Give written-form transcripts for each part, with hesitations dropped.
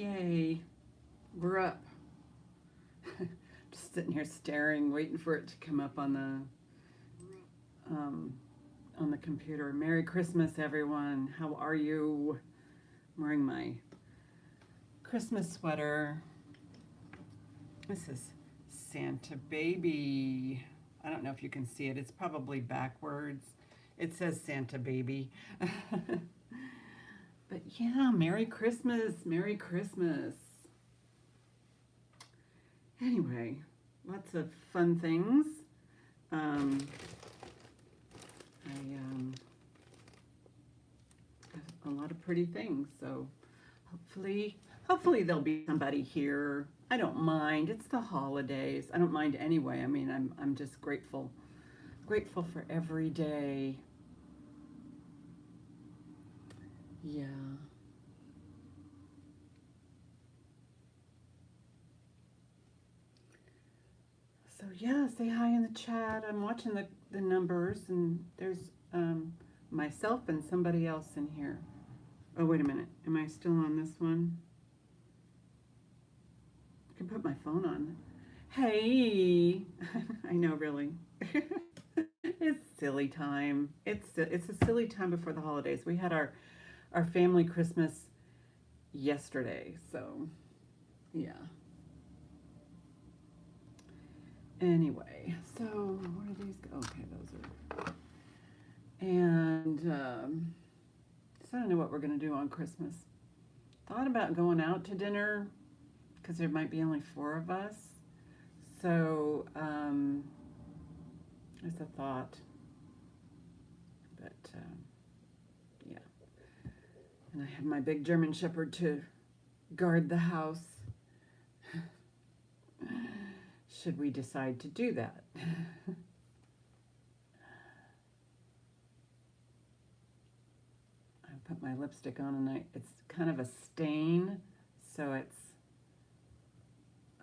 Yay. We're up. Just sitting here staring, waiting for it to come up on the computer. Merry Christmas, everyone. How are you? I'm wearing my Christmas sweater. This is Santa Baby. I don't know if you can see it. It's probably backwards. It says Santa Baby. But yeah, Merry Christmas. Merry Christmas. Anyway, lots of fun things. A lot of pretty things. So hopefully there'll be somebody here. I don't mind. It's the holidays. I don't mind anyway. I mean, I'm just grateful for every day. Yeah. So yeah, say hi in the chat. I'm watching the numbers, and there's myself and somebody else in here. Oh, wait a minute. Am I still on this one? I can put my phone on. Hey, I know, really. It's silly time. It's a silly time before the holidays. We had our family Christmas yesterday, so yeah. Anyway, so where do these go? Okay, those are. And so I don't know what we're gonna do on Christmas. Thought about going out to dinner because there might be only 4 of us. So it's a thought, but yeah. And I have my big German Shepherd to guard the house. Should we decide to do that? I put my lipstick on and it's kind of a stain, so it's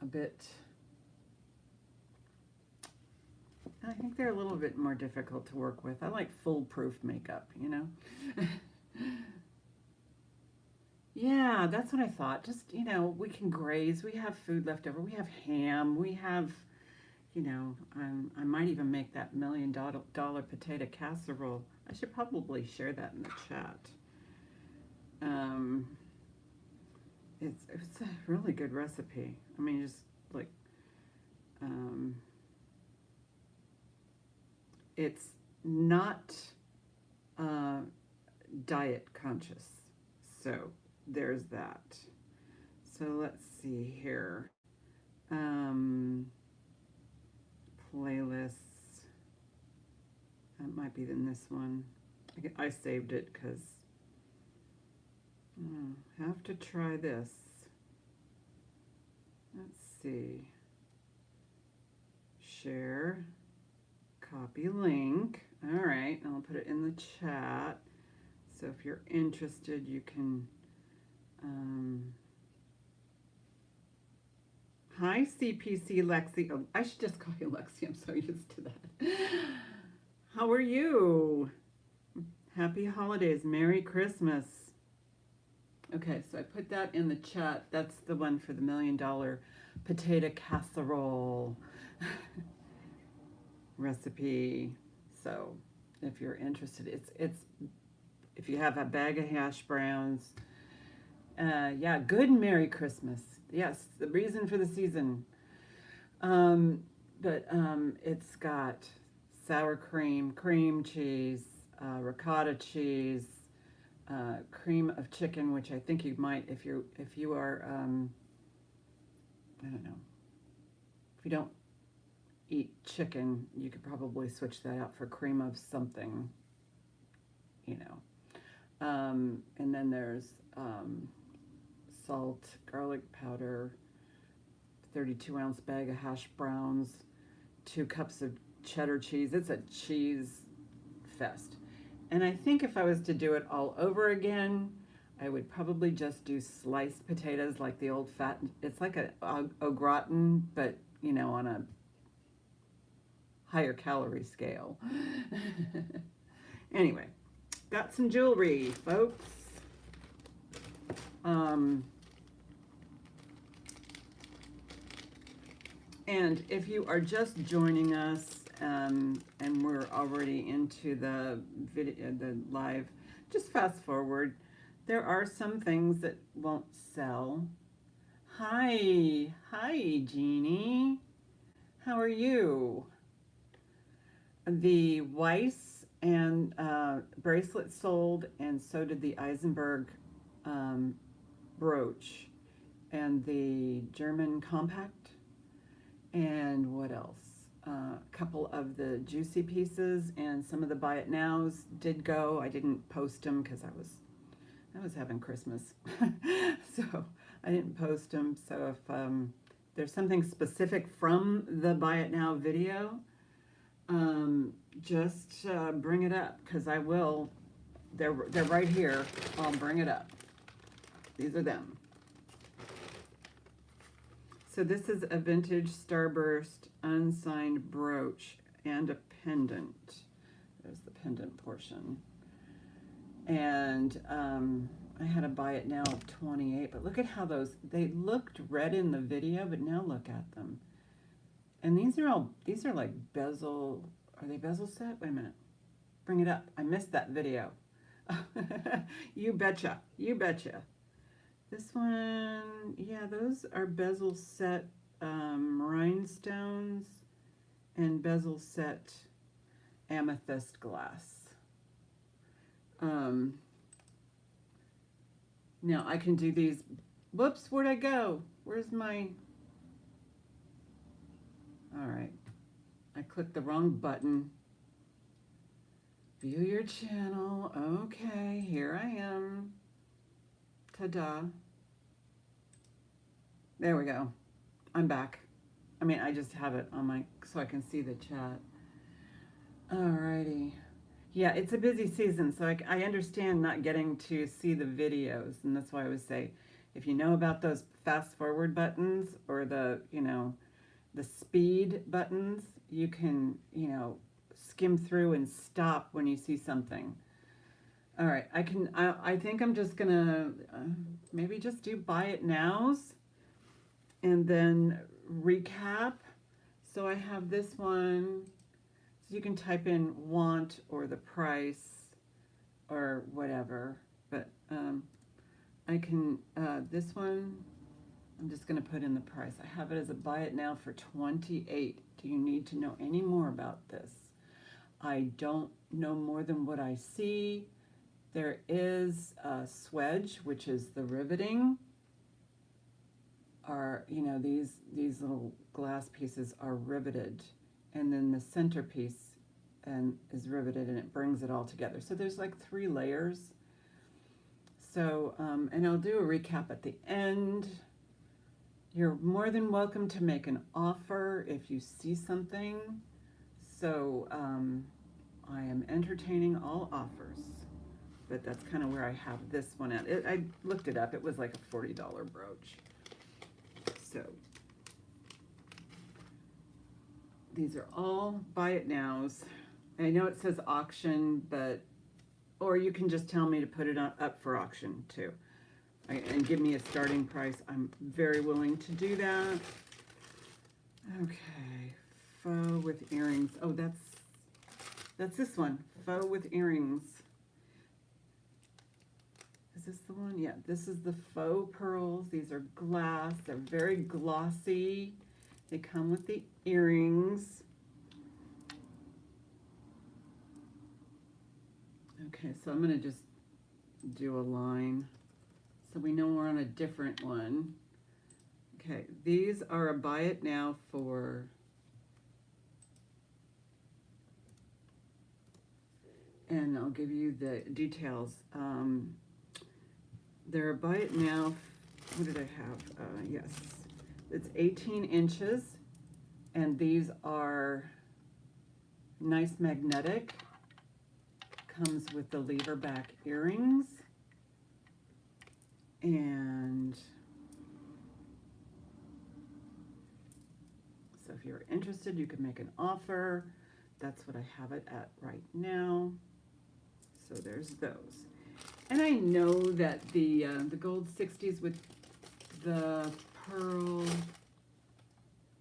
a bit, I think they're a little bit more difficult to work with. I like foolproof makeup, you know? Yeah, that's what I thought. Just, we can graze. We have food left over. We have ham. We have, I might even make that $1 million potato casserole. I should probably share that in the chat. It's a really good recipe. I mean, just like, it's not diet conscious. So there's that. So let's see here. Playlists. That might be in this one. I saved it because have to try this. Let's see. Share. Copy link. All right, and I'll put it in the chat. So if you're interested, you can. Hi, CPC Lexi. Oh, I should just call you Lexi. I'm so used to that. How are you? Happy holidays. Merry Christmas. Okay, so I put that in the chat. That's the one for the $1 million potato casserole recipe. So if you're interested, it's if you have a bag of hash browns, yeah, good Merry Christmas. Yes, the reason for the season. But it's got sour cream, cream cheese, ricotta cheese, cream of chicken, which I think you might, if you are, I don't know, if you don't eat chicken, you could probably switch that out for cream of something, and then there's salt, garlic powder, 32-ounce bag of hash browns, 2 cups of cheddar cheese. It's a cheese fest. And I think if I was to do it all over again, I would probably just do sliced potatoes like the old fat. It's like a au gratin, but, on a higher calorie scale. Anyway, got some jewelry, folks. And if you are just joining us, and we're already into the video, the live, just fast forward. There are some things that won't sell. Hi, Jeannie. How are you? The Weiss and bracelet sold, and so did the Eisenberg brooch, and the German compact, and what else? A couple of the juicy pieces, and some of the buy it nows did go. I didn't post them because I was having Christmas, so I didn't post them. So if there's something specific from the buy it now video, just bring it up, because I will. They're right here. I'll bring it up. These are them. So this is a vintage Starburst unsigned brooch and a pendant. There's the pendant portion. And I had a buy it now of 28, but look at how they looked red in the video, but now look at them. And these are like bezel, are they bezel set? Wait a minute, bring it up. I missed that video. You betcha, you betcha. This one, yeah, those are bezel set rhinestones and bezel set amethyst glass. Now I can do these. Whoops, where'd I go? Where's my... All right, I clicked the wrong button. View your channel. Okay, here I am. Ta-da. There we go. I'm back. I mean, I just have it on my, so I can see the chat. Alrighty. Yeah, it's a busy season, so I understand not getting to see the videos, and that's why I would say, if you know about those fast forward buttons or the, the speed buttons, you can, skim through and stop when you see something. All right, I think I'm just gonna maybe just do buy it nows and then recap. So I have this one, so you can type in want or the price or whatever, but I can, this one, I'm just gonna put in the price. I have it as a buy it now for 28. Do you need to know any more about this? I don't know more than what I see. There is a swedge, which is the riveting. These little glass pieces are riveted, and then the centerpiece is riveted, and it brings it all together. So there's like 3 layers. So, and I'll do a recap at the end. You're more than welcome to make an offer if you see something. So I am entertaining all offers. But that's kind of where I have this one at. I looked it up. It was like a $40 brooch. So these are all buy it nows. I know it says auction, or you can just tell me to put it up for auction too, and give me a starting price. I'm very willing to do that. Okay, faux with earrings. Oh, that's this one. Faux with earrings. Is this the one? Yeah, this is the faux pearls. These are glass. They're very glossy. They come with the earrings. Okay, so I'm going to just do a line so we know we're on a different one. Okay, these are a buy it now for and I'll give you the details. They're a buy it now. What did I have? Yes, it's 18 inches, and these are nice magnetic. Comes with the lever back earrings, and so if you're interested, you can make an offer. That's what I have it at right now. So there's those. And I know that the gold 60s with the pearl,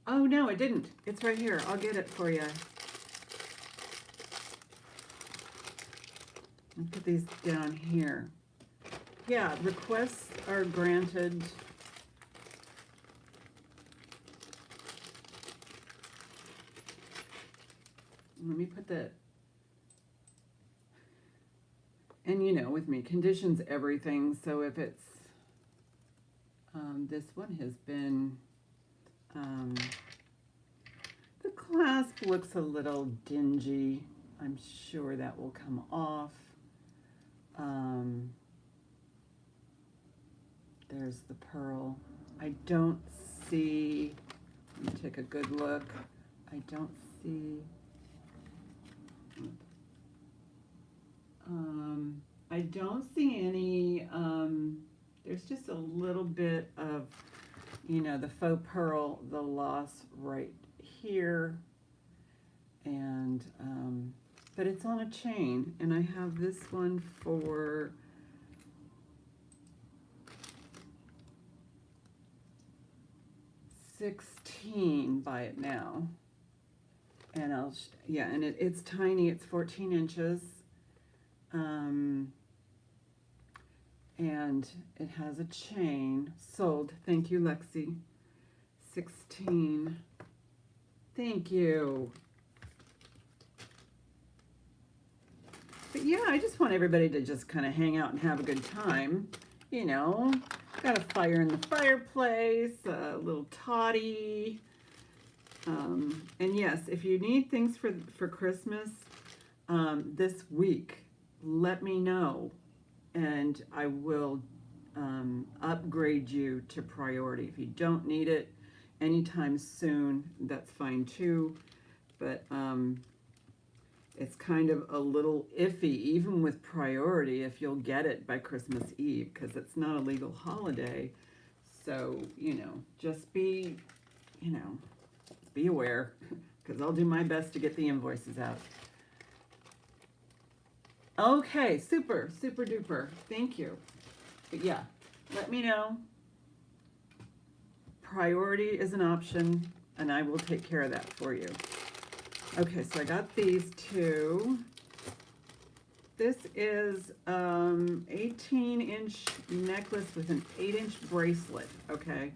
Oh, no, it didn't. It's right here. I'll get it for you. I'll put these down here. Yeah, requests are granted. Let me put that. And you know, with me, conditions everything. So if it's, this one has been, the clasp looks a little dingy. I'm sure that will come off. There's the pearl. I don't see, let me take a good look. I don't see, I don't see any, there's just a little bit of, you know, the faux pearl, the loss right here. And, but it's on a chain, and I have this one for $16. Buy it now. And I'll, yeah, and it's tiny, it's 14 inches. And it has a chain. Sold. Thank you, Lexi. 16. Thank you. But yeah, I just want everybody to just kind of hang out and have a good time. You know, got a fire in the fireplace, a little toddy. And yes, if you need things for Christmas this week, let me know, and I will upgrade you to priority. If you don't need it anytime soon, that's fine too. But it's kind of a little iffy, even with priority, if you'll get it by Christmas Eve, because it's not a legal holiday. So, you know, just be, you know, be aware, because I'll do my best to get the invoices out. Okay, super, super duper. Thank you. But yeah, let me know. Priority is an option, and I will take care of that for you. Okay, so I got these two. This is 18-inch necklace with an 8-inch bracelet. Okay,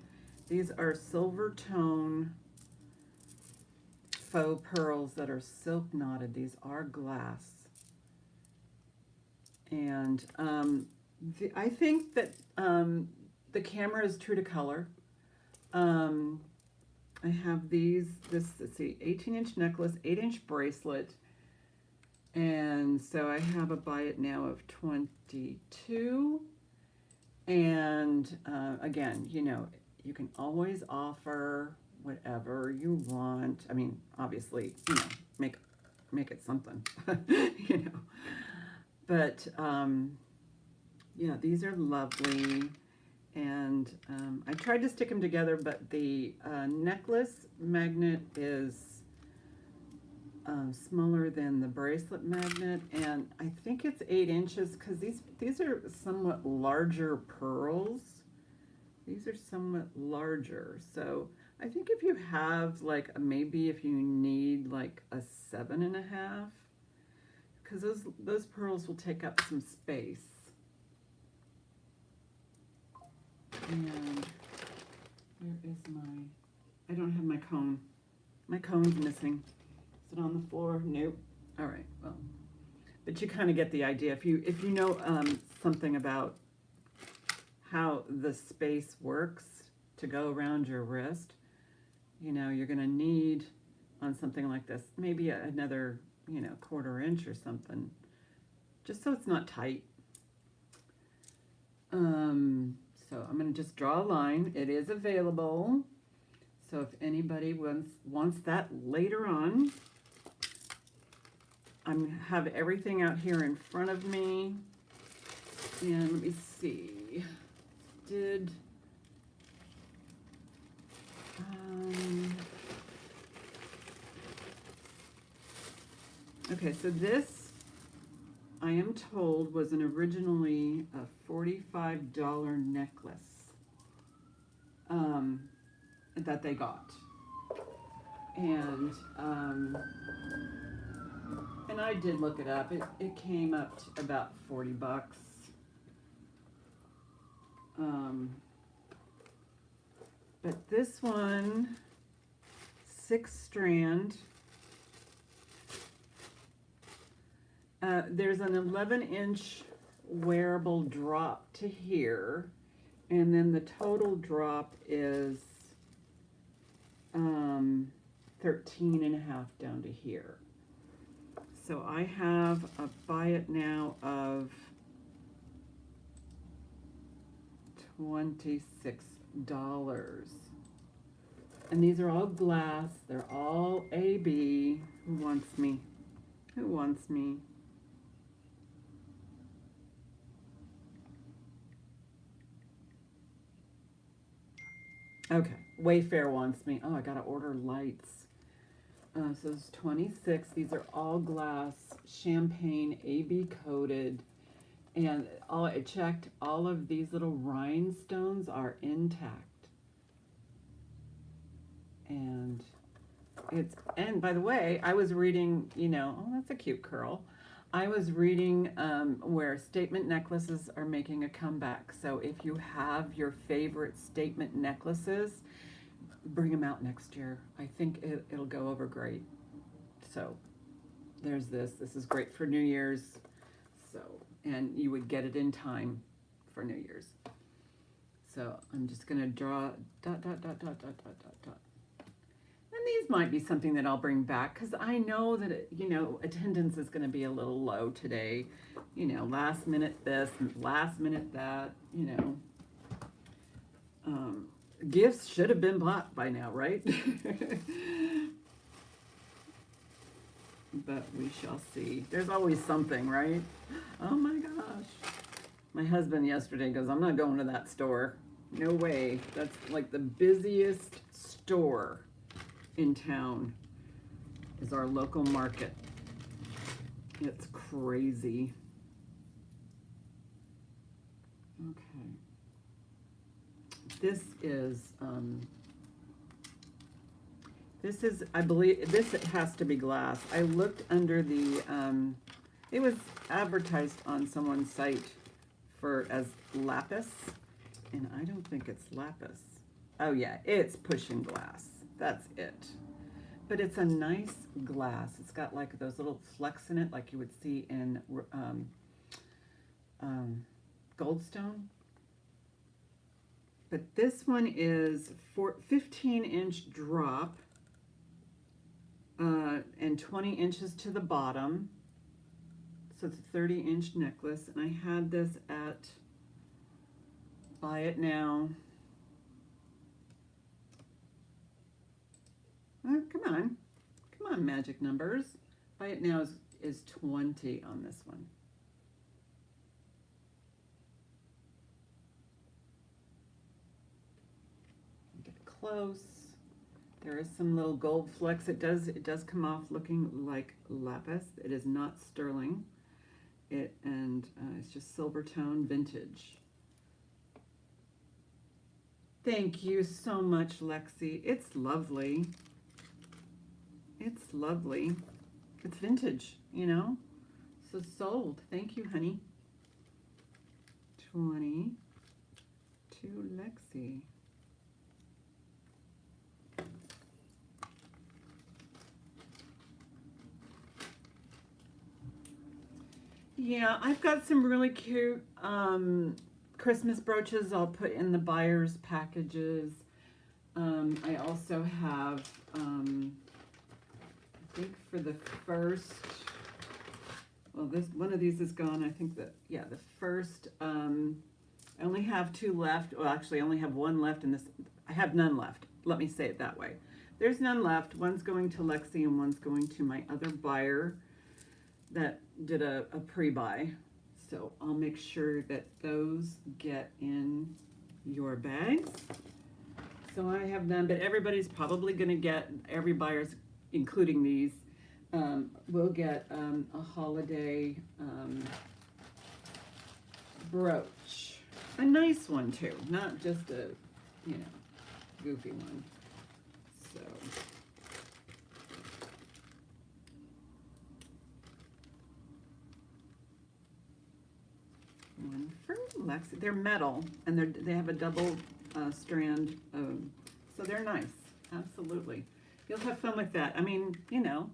these are silver tone faux pearls that are silk knotted. These are glass. And I think that the camera is true to color. I have these, let's see, 18-inch necklace, 8-inch bracelet. And so I have a buy it now of 22. And again, you know, you can always offer whatever you want. I mean, obviously, you know, make it something, you know. But yeah, these are lovely. And I tried to stick them together, but the necklace magnet is smaller than the bracelet magnet, and I think it's 8 inches because these are somewhat larger pearls. These are somewhat larger, so I think if you have like maybe if you need like a 7.5, because those pearls will take up some space. And where is I don't have my cone. My cone's missing. Is it on the floor? Nope. All right, well, but you kind of get the idea. If you know something about how the space works to go around your wrist, you know, you're going to need on something like this, maybe another, you know, 1/4 inch or something, just so it's not tight. So I'm going to just draw a line. It is available. So if anybody wants that later on, I have everything out here in front of me. And let me see. Okay, so this, I am told, was originally a $45 necklace that they got. And and I did look it up. It came up to about $40. But this one, 6 strand. There's an 11-inch wearable drop to here, and then the total drop is 13 and a half down to here. So I have a buy it now of $26. And these are all glass. They're all AB. Who wants me? Who wants me? Okay, Wayfair wants me. Oh, I gotta order lights. So it's 26. These are all glass, champagne, AB coated. And I checked, all of these little rhinestones are intact. And by the way, I was reading, oh, that's a cute curl. I was reading where statement necklaces are making a comeback. So if you have your favorite statement necklaces, bring them out next year. I think it'll go over great. So there's this. This is great for New Year's. So, and you would get it in time for New Year's. So I'm just going to draw dot, dot, dot, dot, dot, dot, dot, dot. And these might be something that I'll bring back because I know that, attendance is going to be a little low today. Last minute this, last minute that, Gifts should have been bought by now, right? But we shall see. There's always something, right? Oh my gosh. My husband yesterday goes, I'm not going to that store. No way. That's like the busiest store in town is our local market. It's crazy. Okay. This is, I believe, this has to be glass. I looked under the, it was advertised on someone's site as lapis, and I don't think it's lapis. Oh yeah, it's pushing glass. That's it. But it's a nice glass. It's got like those little flecks in it like you would see in Goldstone. But this one is 15-inch drop and 20 inches to the bottom. So it's a 30-inch necklace. And I had this at Buy It Now. Come on, magic numbers. Buy It Now is 20 on this one. Close. There is some little gold flecks. It does come off looking like lapis. It is not sterling. It's just silver tone vintage. Thank you so much, Lexi. It's lovely. It's lovely. It's vintage, So sold. Thank you, honey. 20 to Lexi. Yeah, I've got some really cute Christmas brooches I'll put in the buyer's packages. I also have, I think for the first, well, one of these is gone. I think that, yeah, the first, I only have 2 left. Well, actually, I only have 1 left in this. I have none left. Let me say it that way. There's none left. One's going to Lexi and one's going to my other buyer that did a pre-buy. So I'll make sure that those get in your bags. So I have none, but everybody's probably going to get, every buyer's, including these, will get a holiday brooch. A nice one too, not just a, goofy one. So One for Lexi. They're metal, and they have a double strand, so they're nice. Absolutely. You'll have fun with that. I mean, you know,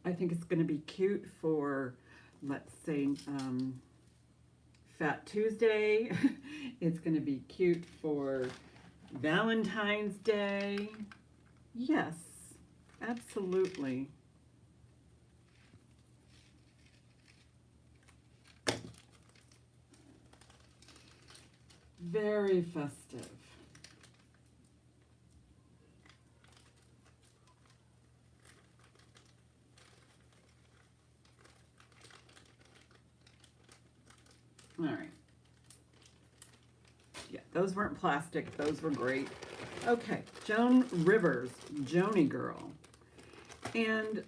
I think it's going to be cute for, let's say, Fat Tuesday. It's going to be cute for Valentine's Day. Yes, absolutely. Very festive. All right. Yeah, those weren't plastic. Those were great. Okay, Joan Rivers, Joni Girl. And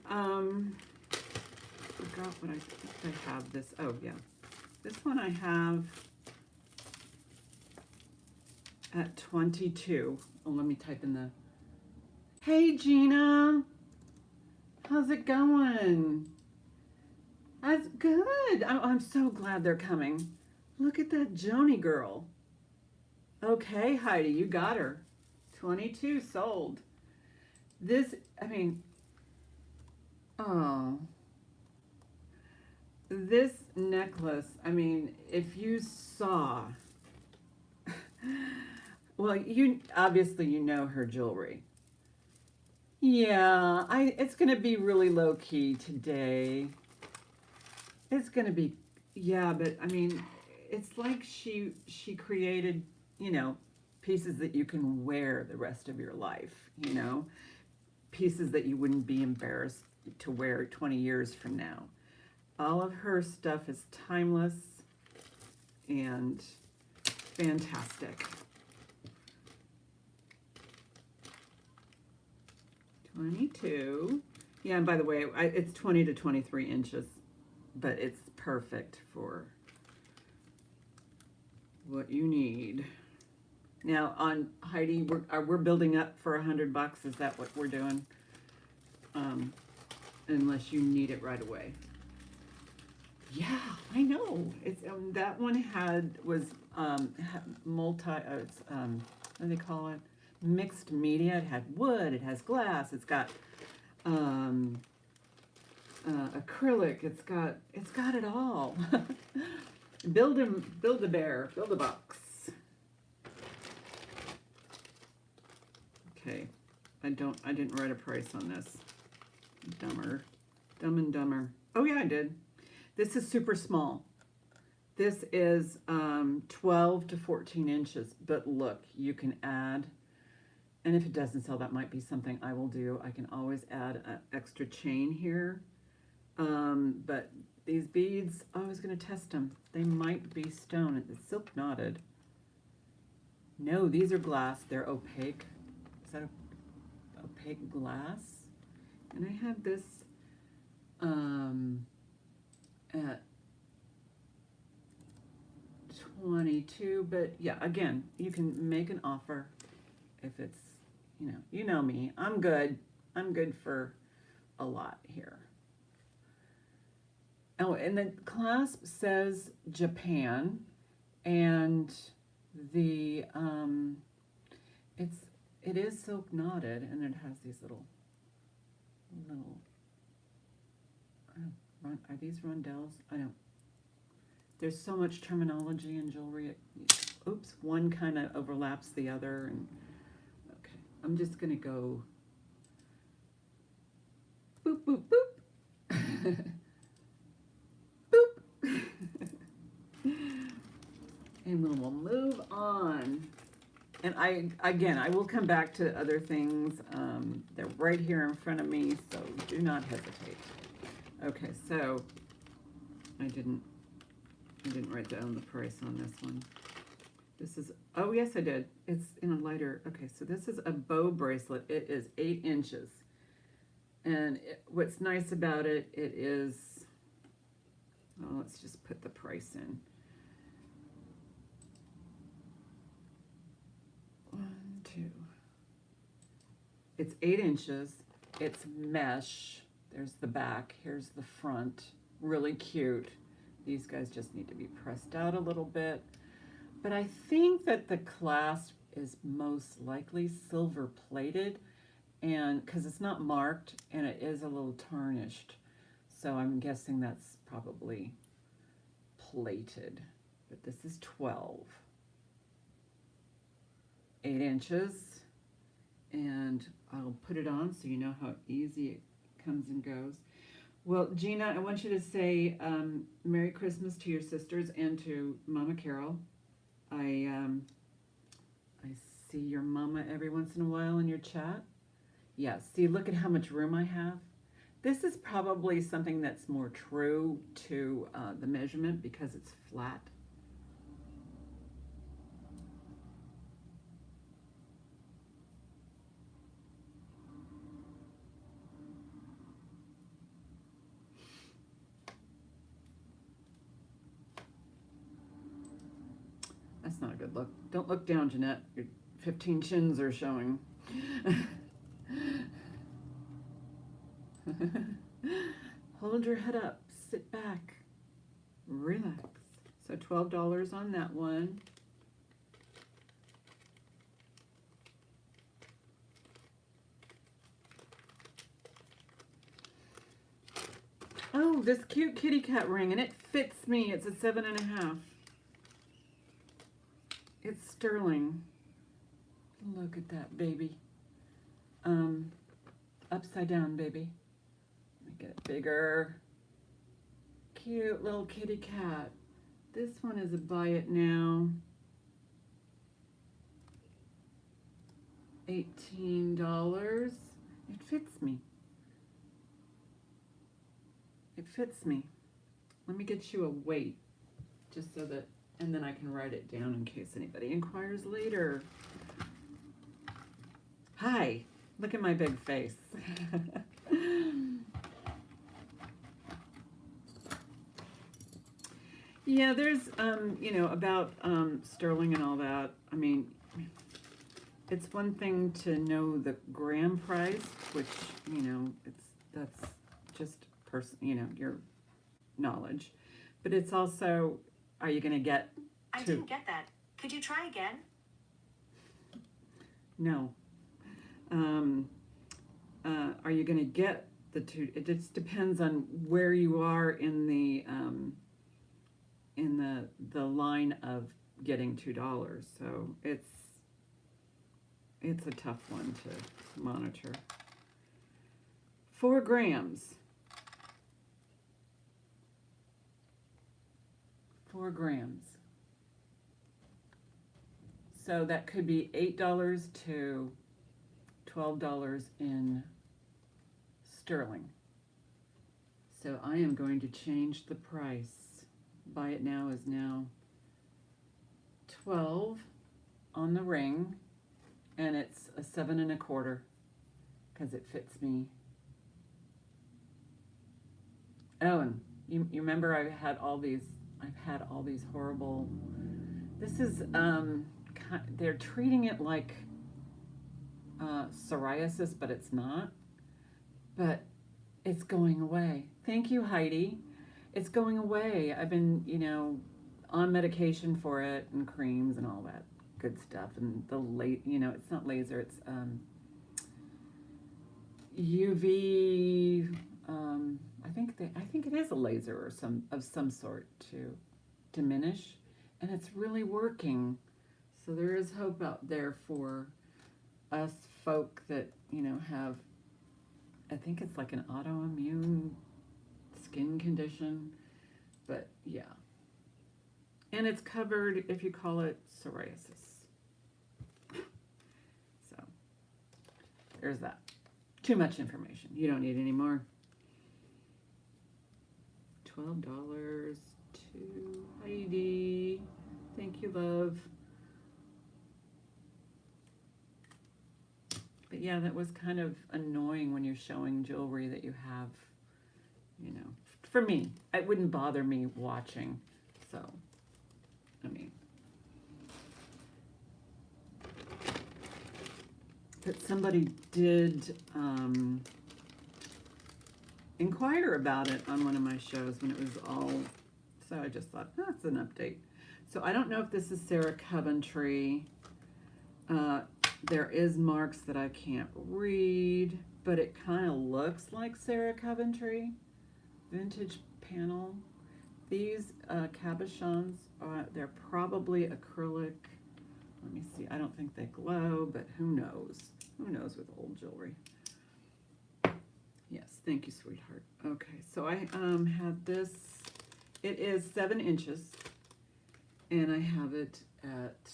forgot what I think I have this. Oh yeah, this one I have at 22. Oh, let me type in the. Hey Gina, how's it going? That's good. I'm so glad they're coming. Look at that Joni Girl. Okay, Heidi, you got her. 22 sold. This, I mean, oh, this necklace, I mean, if you saw, well, you obviously you know her jewelry. Yeah, it's gonna be really low key today. It's gonna be, yeah, but I mean, it's like she created, you know, pieces that you can wear the rest of your life, you know, pieces that you wouldn't be embarrassed to wear 20 years from now. All of her stuff is timeless and fantastic. 22. Yeah, and by the way, it's 20 to 23 inches, but it's perfect for what you need. Now on Heidi, we're building up for $100. Is that what we're doing? Unless you need it right away. Yeah, I know. It's that one was multi. It's what do they call it? Mixed media. It had wood. It has glass. It's got acrylic. It's got it all. Build a bear. Build a box. Okay, I didn't write a price on this. Dumb and Dumber. Oh yeah, I did. This is super small. This is 12 to 14 inches, but look, you can add, and if it doesn't sell, that might be something I will do. I can always add an extra chain here. But these beads, I was gonna test them. They might be stone. It's silk knotted. No, these are glass. They're opaque. Is that opaque glass? And I have this at 22, but yeah, again, you can make an offer if it's, you know me. I'm good for a lot here. Oh, and the clasp says Japan, and the it is silk knotted, and it has these little are these rondelles? I don't. There's so much terminology in jewelry. Oops, one kind of overlaps the other, and okay, I'm just gonna go boop boop boop. Boop. And we'll move on. And I will come back to other things. They're right here in front of me, so do not hesitate. Okay, so I didn't write down the price on this one. This is, oh yes I did. It's in a lighter, okay, so this is a bow bracelet. It is 8 inches. And what's nice about it, it is, well, let's just put the price in. 1, 2. It's 8 inches. It's mesh. There's the back. Here's the front. Really cute. These guys just need to be pressed out a little bit. But I think that the clasp is most likely silver plated, and because it's not marked and it is a little tarnished. So I'm guessing that's probably plated. But this is 12. 8 inches. And I'll put it on so you know how easy it comes and goes. Well, Gina, I want you to say Merry Christmas to your sisters and to Mama Carol. I see your mama every once in a while in your chat. Yeah, see, look at how much room I have. This is probably something that's more true to the measurement because it's flat. That's not a good look. Don't look down, Jeanette. Your 15 chins are showing. Hold your head up. Sit back. Relax. So $12 on that one. Oh, this cute kitty cat ring, and it fits me. It's a 7.5. It's sterling. Look at that, baby. Upside down, baby. Let me get it bigger. Cute little kitty cat. This one is a buy it now. $18. It fits me. It fits me. Let me get you a weight, just so that, and then I can write it down in case anybody inquires later. Hi, look at my big face. Yeah, there's, you know, about sterling and all that. I mean, it's one thing to know the gram price, which, you know, that's just you know, your knowledge, but it's also, are you going to get? I didn't get that. Could you try again? No. Are you going to get the two? It just depends on where you are in the line of getting $2. So it's a tough one to monitor. 4 grams. 4 grams. So that could be $8 to $12 in sterling. So I am going to change the price. Buy it now is now 12 on the ring, and it's a 7.25 because it fits me. Oh, and you remember I've had all these horrible. This is they're treating it like psoriasis, but it's not. But it's going away. Thank you, Heidi. It's going away. I've been, you know, on medication for it and creams and all that good stuff. And you know, it's not laser. It's UV. I think it is a laser or some sort to diminish, and it's really working. So there is hope out there for us folk that, you know, have, I think it's like an autoimmune skin condition, but yeah. And it's covered if you call it psoriasis. So there's that. Too much information. You don't need any more. $12 to Heidi. Thank you, love. But yeah, that was kind of annoying when you're showing jewelry that you have, you know. For me, it wouldn't bother me watching. So, I mean. But somebody did inquire about it on one of my shows when it was all So I just thought, that's an update. So I don't know if this is Sarah Coventry. There is marks that I can't read, but it kind of looks like Sarah Coventry. Vintage panel. These cabochons, they're probably acrylic. Let me see. I don't think they glow, but who knows? Who knows with old jewelry? Yes, thank you, sweetheart. Okay, so I had this. It is 7 inches, and I have it at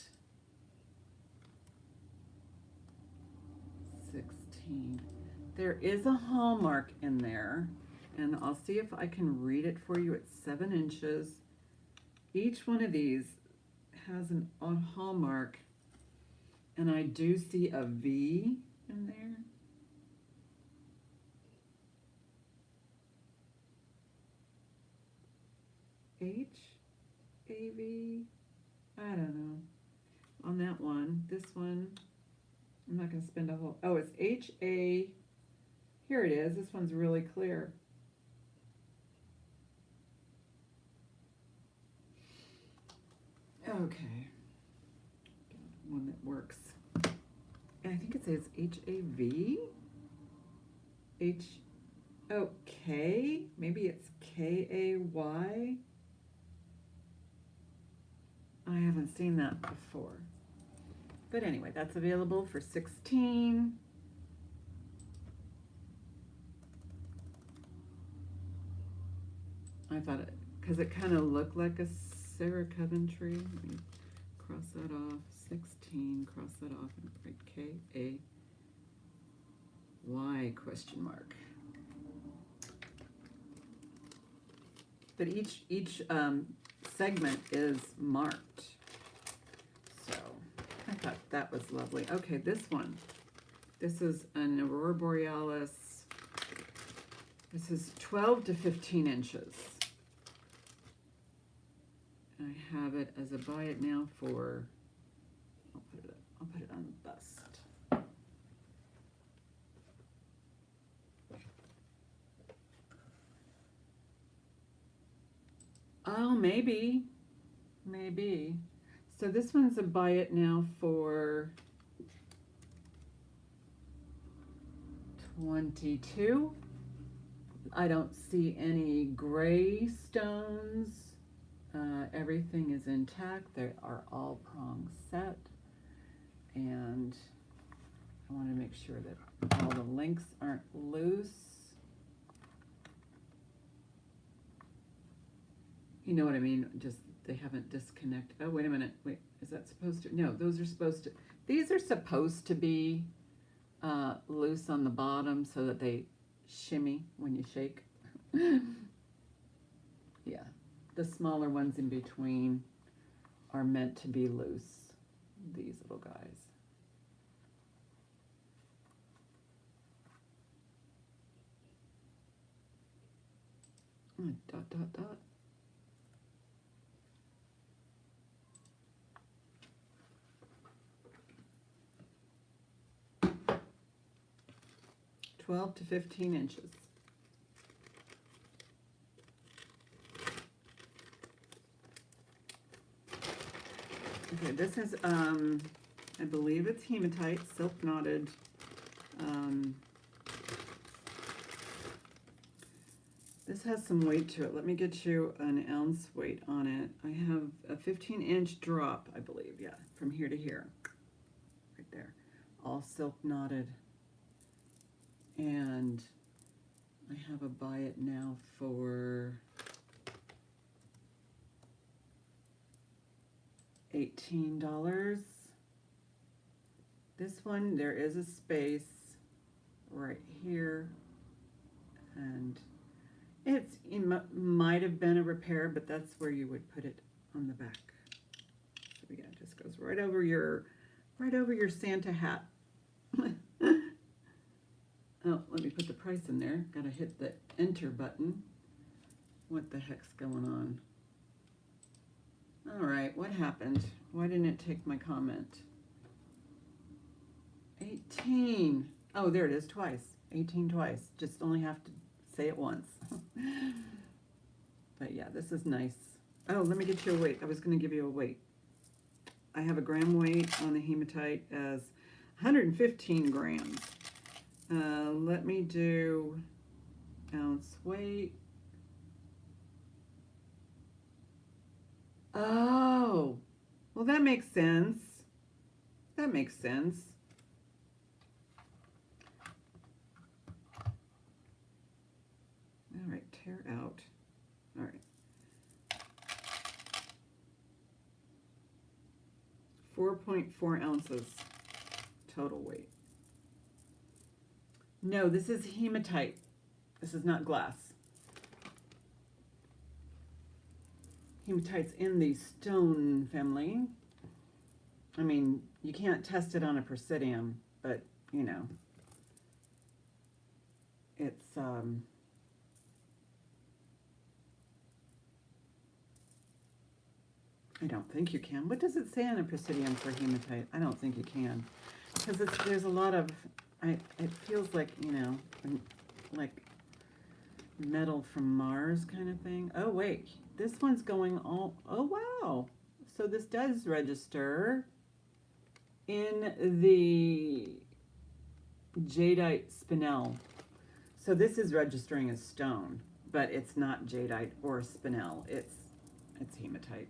16. There is a hallmark in there, and I'll see if I can read it for you. It's 7 inches. Each one of these has a hallmark, and I do see a V in there. H-A-V, I don't know. On that one, this one, I'm not going to spend a whole, oh, it's H-A, here it is. This one's really clear. Okay. One that works. And I think it says H-A-V? K? Maybe it's K-A-Y? I haven't seen that before. But anyway, that's available for 16. I thought it, because it kind of looked like a Sarah Coventry. Let me cross that off. 16, cross that off, and write K-A-Y question mark. But each segment is marked. So I thought that was lovely. Okay, this one. This is an Aurora Borealis. This is 12 to 15 inches. I have it as a buy it now for, I'll put it on the bust. Oh, maybe. So this one's a buy it now for 22. I don't see any gray stones. Everything is intact. They are all prong set. And I want to make sure that all the links aren't loose. You know what I mean? Just they haven't disconnected. Oh, wait a minute. Wait, is that supposed to? No, those are supposed to. These are supposed to be loose on the bottom so that they shimmy when you shake. Yeah, the smaller ones in between are meant to be loose. These little guys. Dot, dot, dot. $12 to 15 inches. Okay, this is, I believe it's hematite, silk knotted. This has some weight to it. Let me get you an ounce weight on it. I have a 15-inch drop, I believe, yeah, from here to here, right there, all silk knotted. And I have a buy it now for $18. This one, there is a space right here, and it might have been a repair, but that's where you would put it on the back. So yeah, it just goes right over your Santa hat. Oh, let me put the price in there. Gotta hit the enter button. What the heck's going on? All right, what happened? Why didn't it take my comment? 18. Oh, there it is, twice. 18 twice. Just only have to say it once. But yeah, this is nice. Oh, let me get you a weight. I was going to give you a weight. I have a gram weight on the hematite as 115 grams. Let me do ounce weight. Oh, well, that makes sense. That makes sense. All right, tear out. All right. 4.4 ounces total weight. No, this is hematite. This is not glass. Hematite's in the stone family. I mean, you can't test it on a presidium, but, you know, it's, I don't think you can. What does it say on a presidium for hematite? I don't think you can. Because there's a lot of, it feels like, you know, like metal from Mars kind of thing. Oh, wait. This one's going all, oh, wow. So this does register in the jadeite spinel. So this is registering as stone, but it's not jadeite or spinel. It's hematite.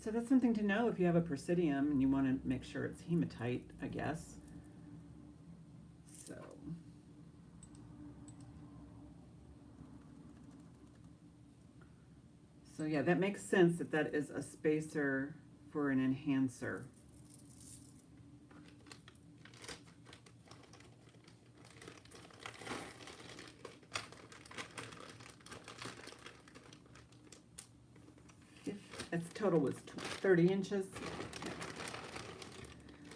So that's something to know if you have a presidium and you want to make sure it's hematite, I guess. So yeah, that makes sense that that is a spacer for an enhancer. Its total was 30 inches.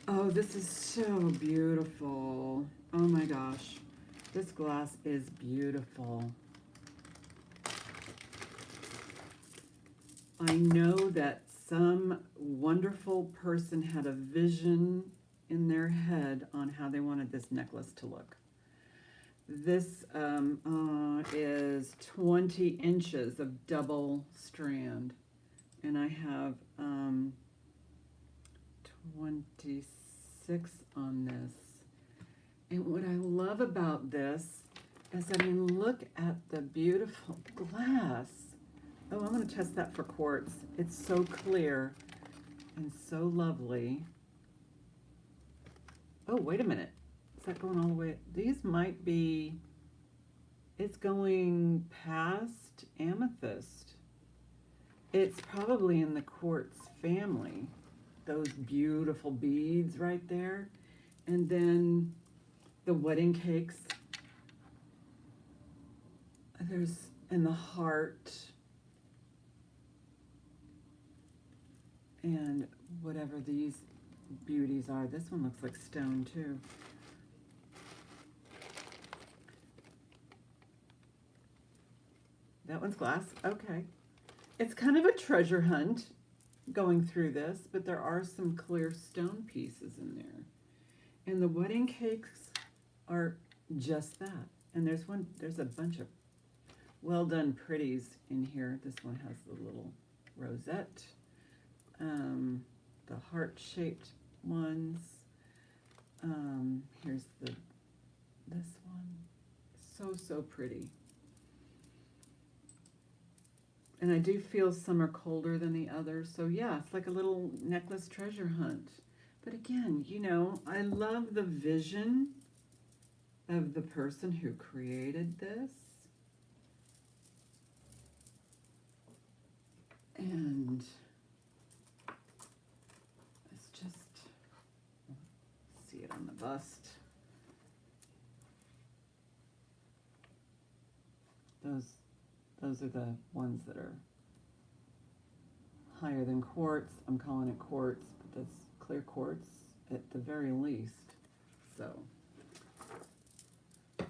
Oh, this is so beautiful. Oh my gosh. This glass is beautiful. I know that some wonderful person had a vision in their head on how they wanted this necklace to look. This is 20 inches of double strand, and I have 26 on this. And what I love about this is, I mean, look at the beautiful glass. Oh, I'm going to test that for quartz. It's so clear and so lovely. Oh, wait a minute. Is that going all the way? These might be, it's going past amethyst. It's probably in the quartz family. Those beautiful beads right there. And then the wedding cakes. There's, and the heart. And whatever these beauties are. This one looks like stone too. That one's glass. Okay. It's kind of a treasure hunt going through this, but there are some clear stone pieces in there. And the wedding cakes are just that. And there's a bunch of well done pretties in here. This one has the little rosette. The heart-shaped ones. Here's this one. So pretty. And I do feel some are colder than the others. So yeah, it's like a little necklace treasure hunt. But again, you know, I love the vision of the person who created this. And it's just, see it on the bust. Those are the ones that are higher than quartz. I'm calling it quartz, but that's clear quartz at the very least. So I'll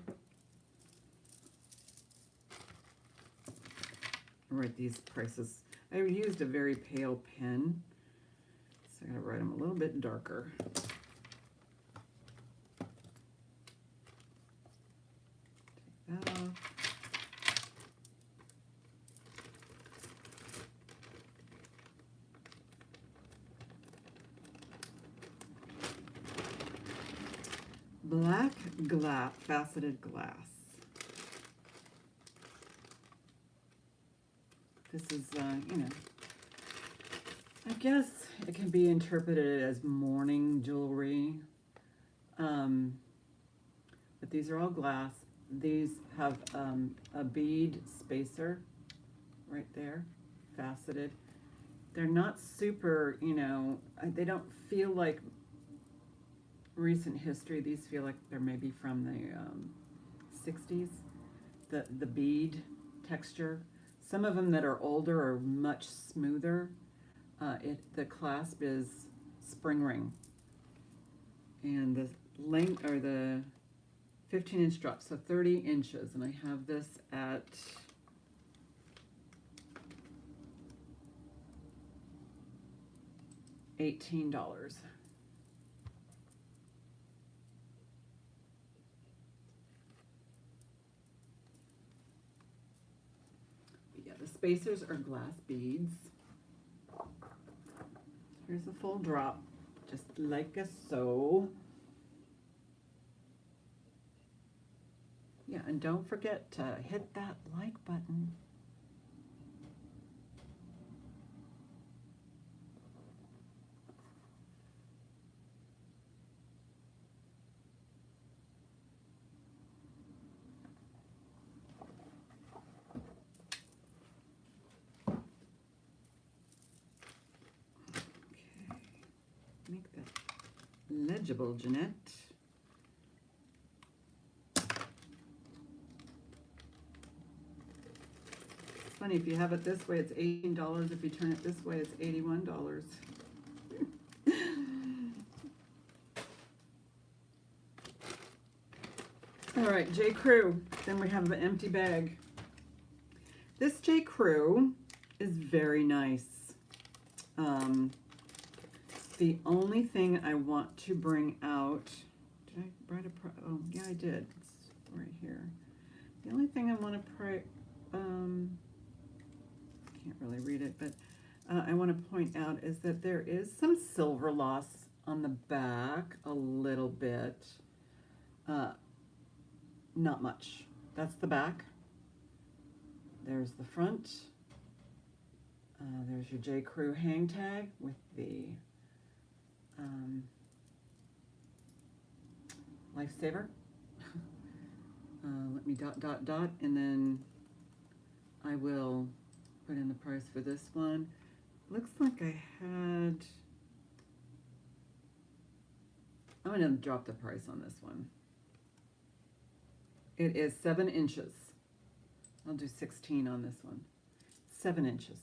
write these prices. I used a very pale pen, so I gotta write them a little bit darker. Take that off. black glass, faceted glass. This is, you know, I guess it can be interpreted as morning jewelry. But these are all glass. These have a bead spacer right there, faceted. They're not super, you know, they don't feel like recent history. These feel like they're maybe from the 60s. The bead texture. Some of them that are older are much smoother. The clasp is spring ring. And the length, or the 15-inch drop, so 30 inches. And I have this at $18. Yeah, the spacers are glass beads. Here's a full drop, just like so. Yeah, and don't forget to hit that like button. Okay, make that legible, Jeanette. Funny, if you have it this way, it's $18. If you turn it this way, it's $81. All right, J. Crew. Then we have an empty bag. This J. Crew is very nice. The only thing I want to bring out, did I write oh yeah, I did. It's right here. The only thing I want to can't really read it, but I want to point out is that there is some silver loss on the back, a little bit. Not much. That's the back. There's the front. There's your J. Crew hang tag with the Lifesaver. Let me ... and then I will put in the price for this one. Looks like I had, I'm going to drop the price on this one. It is 7 inches. I'll do 16 on this one. 7 inches.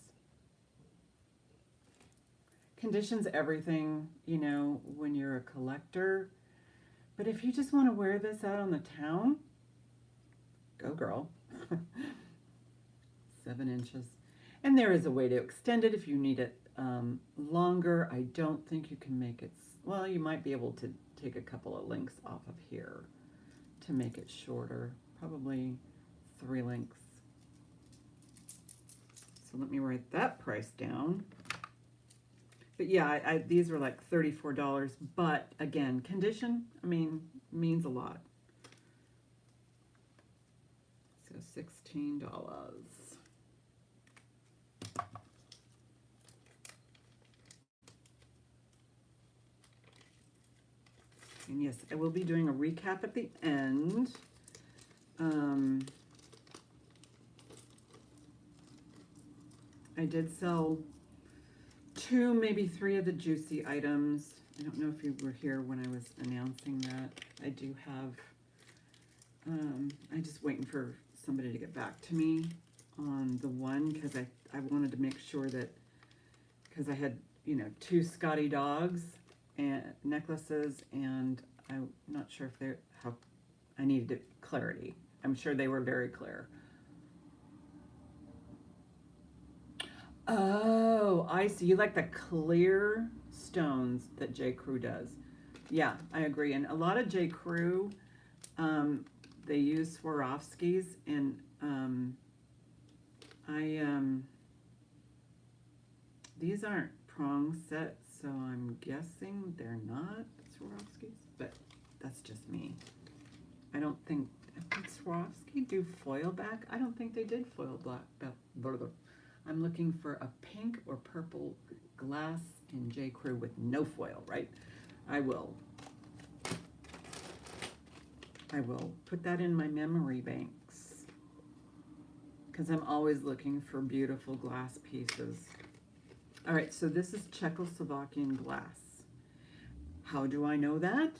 Conditions everything, you know, when you're a collector. But if you just want to wear this out on the town, go girl. 7 inches. And there is a way to extend it if you need it longer. I don't think you can make it, well, you might be able to take a couple of links off of here to make it shorter, probably 3 links. So let me write that price down. But yeah, these were like $34, but again, condition, I mean, means a lot. So $16. And yes, I will be doing a recap at the end. I did sell 2, maybe 3 of the juicy items. I don't know if you were here when I was announcing that. I do have, I'm just waiting for somebody to get back to me on the one, because I wanted to make sure that, because I had, you know, 2 Scotty dogs and necklaces, and I'm not sure if they're, how, I needed clarity. I'm sure they were very clear. Oh, I see. You like the clear stones that J. Crew does. Yeah, I agree. And a lot of J. Crew, they use Swarovskis, and these aren't prong sets, so I'm guessing they're not Swarovskis, but that's just me. I don't think, did Swarovski do foil back? I don't think they did foil black. I'm looking for a pink or purple glass in J. Crew with no foil, right? I will put that in my memory banks because I'm always looking for beautiful glass pieces. All right, so this is Czechoslovakian glass. How do I know that?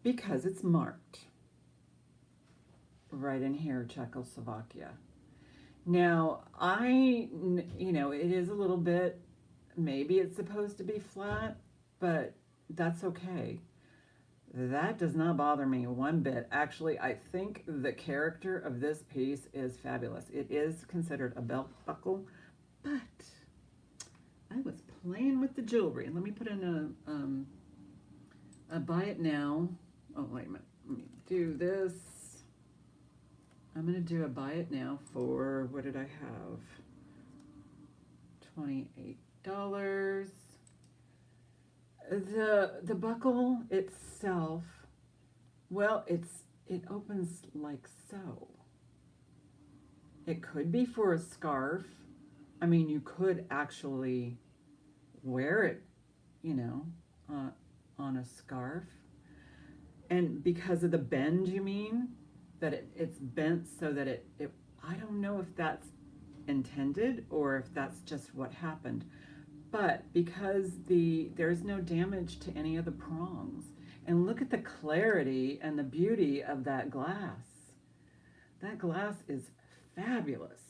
Because it's marked right in here, Czechoslovakia. Now, it is a little bit, maybe it's supposed to be flat, but that's okay. That does not bother me one bit. Actually, I think the character of this piece is fabulous. It is considered a belt buckle, but I was playing with the jewelry. And let me put in a buy it now. Oh, wait a minute. Let me do this. I'm going to do a buy it now for, what did I have? $28. The buckle itself, well, it opens like so. It could be for a scarf. I mean, you could actually wear it, on a scarf. And because of the bend, you mean? That it's bent so that it I don't know if that's intended or if that's just what happened. But because there's no damage to any of the prongs. And look at the clarity and the beauty of that glass. That glass is fabulous.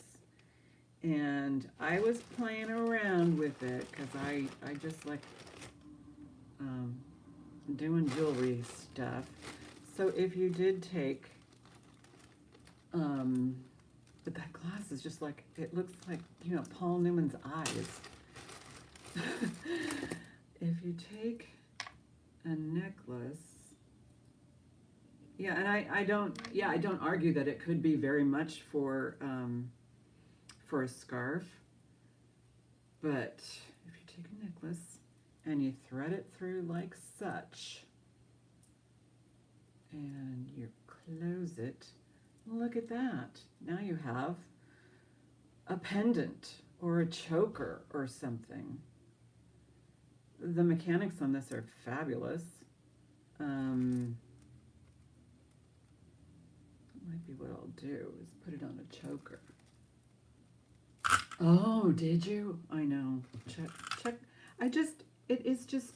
And I was playing around with it because I just like doing jewelry stuff. So if you did take, but that glass is just like, it looks like, Paul Newman's eyes. If you take a necklace, yeah, and I don't argue that it could be very much for a scarf, but if you take a necklace and you thread it through like such, and you close it, look at that. Now you have a pendant or a choker or something. The mechanics on this are fabulous. Might be what I'll do is put it on a choker. Oh, did you? I know. Check. It is just,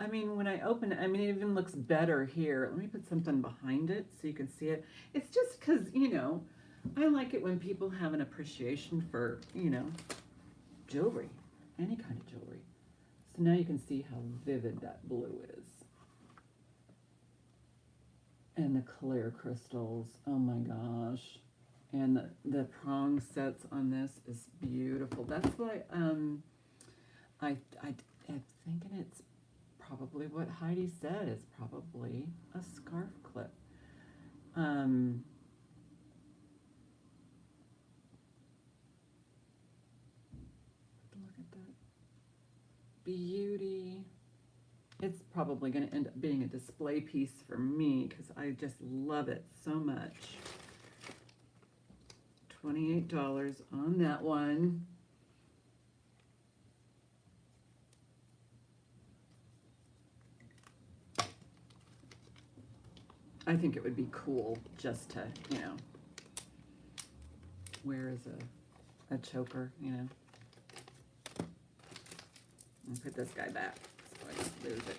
I mean, when I open it, it even looks better here. Let me put something behind it so you can see it. It's just because, I like it when people have an appreciation for, jewelry, any kind of jewelry. So now you can see how vivid that blue is. And the clear crystals, oh my gosh. And the prong sets on this is beautiful. That's why I'm thinking it's probably what Heidi said is probably a scarf clip. Look at that beauty. It's probably going to end up being a display piece for me because I just love it so much. $28 on that one. I think it would be cool just to, wear as a choker, And put this guy back so I don't lose it.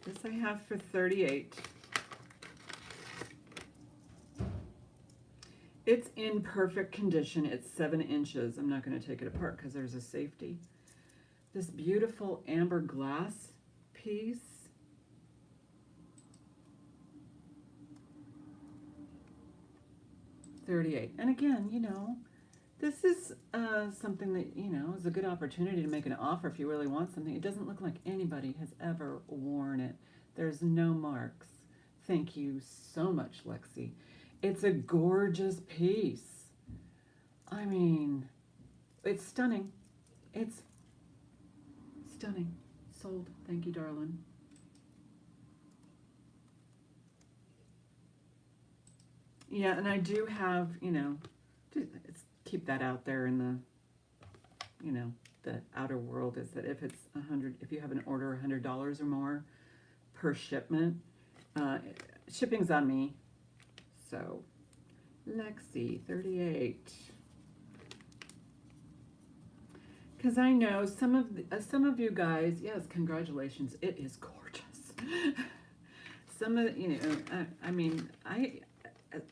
This I have for $38. It's in perfect condition. It's 7 inches. I'm not going to take it apart because there's a safety. This beautiful amber glass piece. $38. And again, this is something that, is a good opportunity to make an offer if you really want something. It doesn't look like anybody has ever worn it. There's no marks. Thank you so much, Lexi. It's a gorgeous piece. I mean, It's stunning. It's stunning. Sold. Thank you, darling. Yeah, and I do have, you know, keep that out there in the, you know, the outer world, is that if it's if you have an order $100 or more per shipment, shipping's on me. So, Lexi, 38. Because I know some of you guys, yes, congratulations, it is gorgeous. Some of you know, I mean,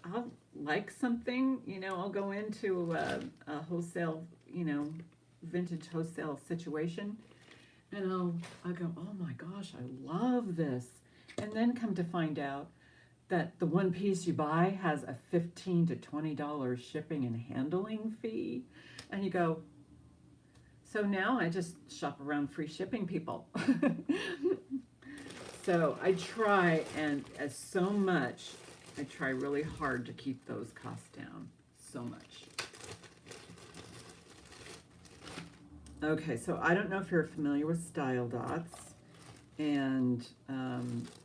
I'll like something, you know, I'll go into a wholesale, you know, vintage wholesale situation, and I'll go, oh my gosh, I love this, and then come to find out that the one piece you buy has a $15 to $20 shipping and handling fee, and you go, so now I just shop around free shipping people. So I try, and I try really hard to keep those costs down so much. Okay, so I don't know if you're familiar with Style Dots, and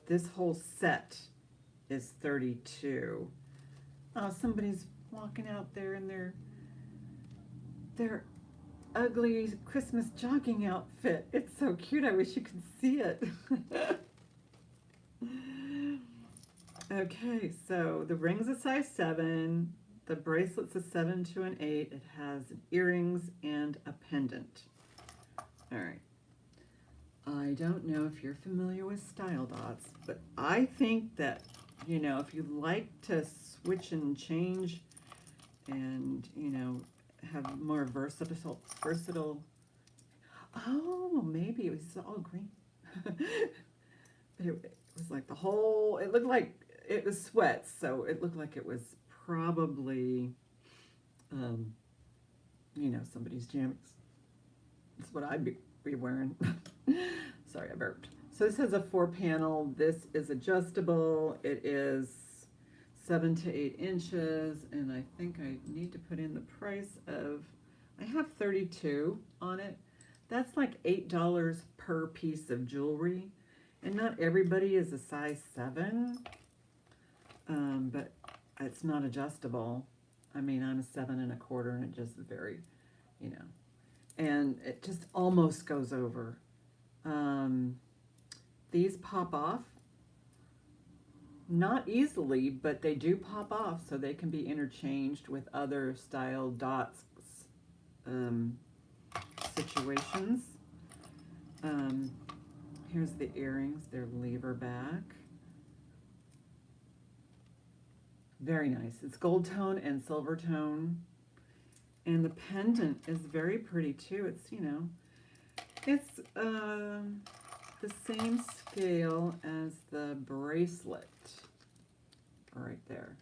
this whole set is $32. Oh, somebody's walking out there in their ugly Christmas jogging outfit. It's so cute. I wish you could see it. Okay, so the ring's a size 7. The bracelet's a 7 to an 8. It has earrings and a pendant. All right. I don't know if you're familiar with Style Dots, but I think that, you know, if you like to switch and change and, you know, have more versatile, oh, maybe it was all green. But it was like the whole, it looked like it was sweats, so it looked like it was probably, you know, somebody's jammies. That's what I'd be wearing. Sorry, I burped. So this has a 4-panel. This is adjustable. It is 7 to 8 inches, and I think I need to put in the price of, I have 32 on it. That's like $8 per piece of jewelry, and not everybody is a size 7, but it's not adjustable. I mean, I'm a 7 1/4, and it just very, you know, and it just almost goes over. These pop off. Not easily, but they do pop off, so they can be interchanged with other Style Dots situations. Here's the earrings. They're lever back. Very nice. It's gold tone and silver tone. And the pendant is very pretty too. It's, you know, it's the same scale as the bracelet right there.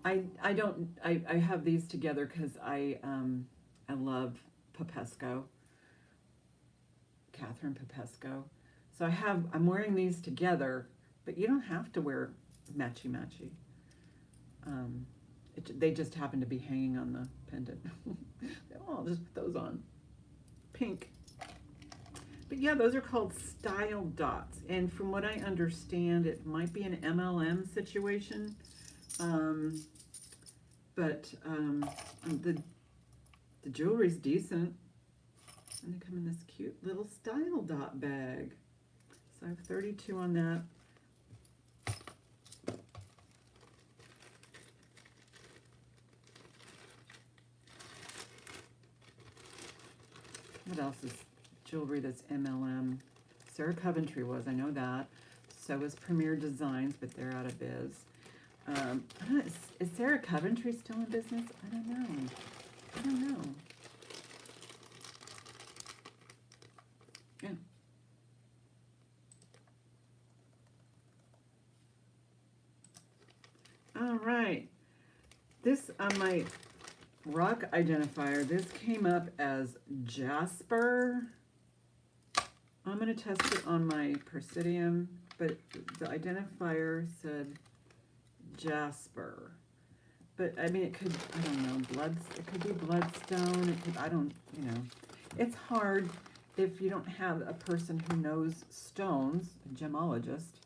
I have these together because I love Popesco, Catherine Popesco. So I'm wearing these together, but you don't have to wear matchy. They just happen to be hanging on the pendant. Oh, I'll just put those on. Pink. But yeah, those are called Style Dots. And from what I understand, it might be an MLM situation. But the jewelry's decent. And they come in this cute little Style Dot bag. So I have 32 on that. What else is jewelry that's MLM? Sarah Coventry was, I know that. So is Premier Designs, but they're out of biz. Is Sarah Coventry still in business? I don't know. Yeah. All right. This on my rock identifier, this came up as Jasper. I'm going to test it on my Persidium, but the identifier said jasper. But, I mean, it could, I don't know, it could be bloodstone. It could, I don't, you know. It's hard if you don't have a person who knows stones, a gemologist.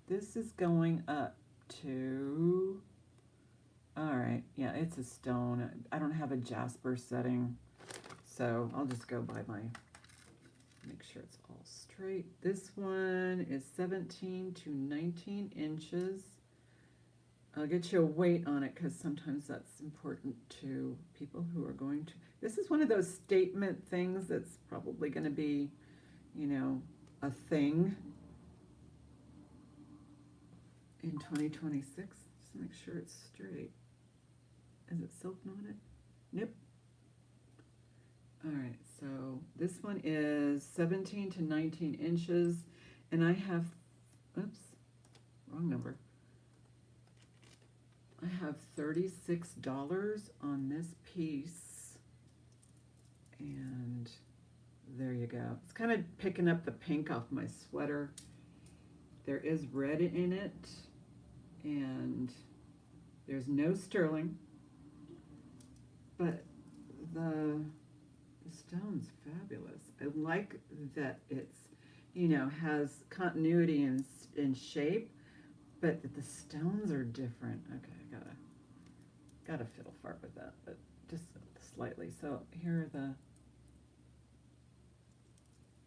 This is going up to, all right, yeah, it's a stone. I don't have a jasper setting, so I'll just go by my, make sure it's all straight. This one is 17 to 19 inches. I'll get you a weight on it because sometimes that's important to people who are going to, this is one of those statement things that's probably going to be, you know, a thing in 2026. Just make sure it's straight. Is it silk knotted? Nope. All right, so this one is 17 to 19 inches, and I have, oops, wrong number. I have $36 on this piece, and there you go. It's kind of picking up the pink off my sweater. There is red in it, and there's no sterling, but the stone's fabulous. I like that it's, you know, has continuity in shape, but the stones are different. Okay, I gotta fiddle fart with that, but just slightly. So here are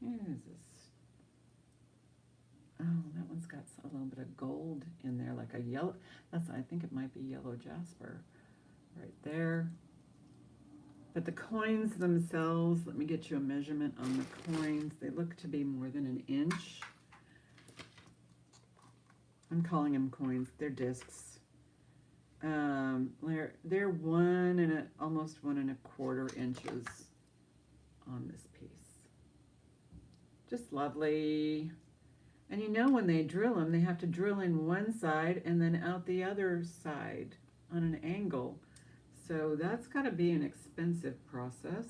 here's this. Oh, that one's got a little bit of gold in there, like a yellow. I think it might be yellow jasper, right there. But the coins themselves, let me get you a measurement on the coins. They look to be more than an inch. I'm calling them coins. They're discs. They're almost 1¼ inches on this piece. Just lovely. And you know, when they drill them, they have to drill in one side and then out the other side on an angle. So that's got to be an expensive process.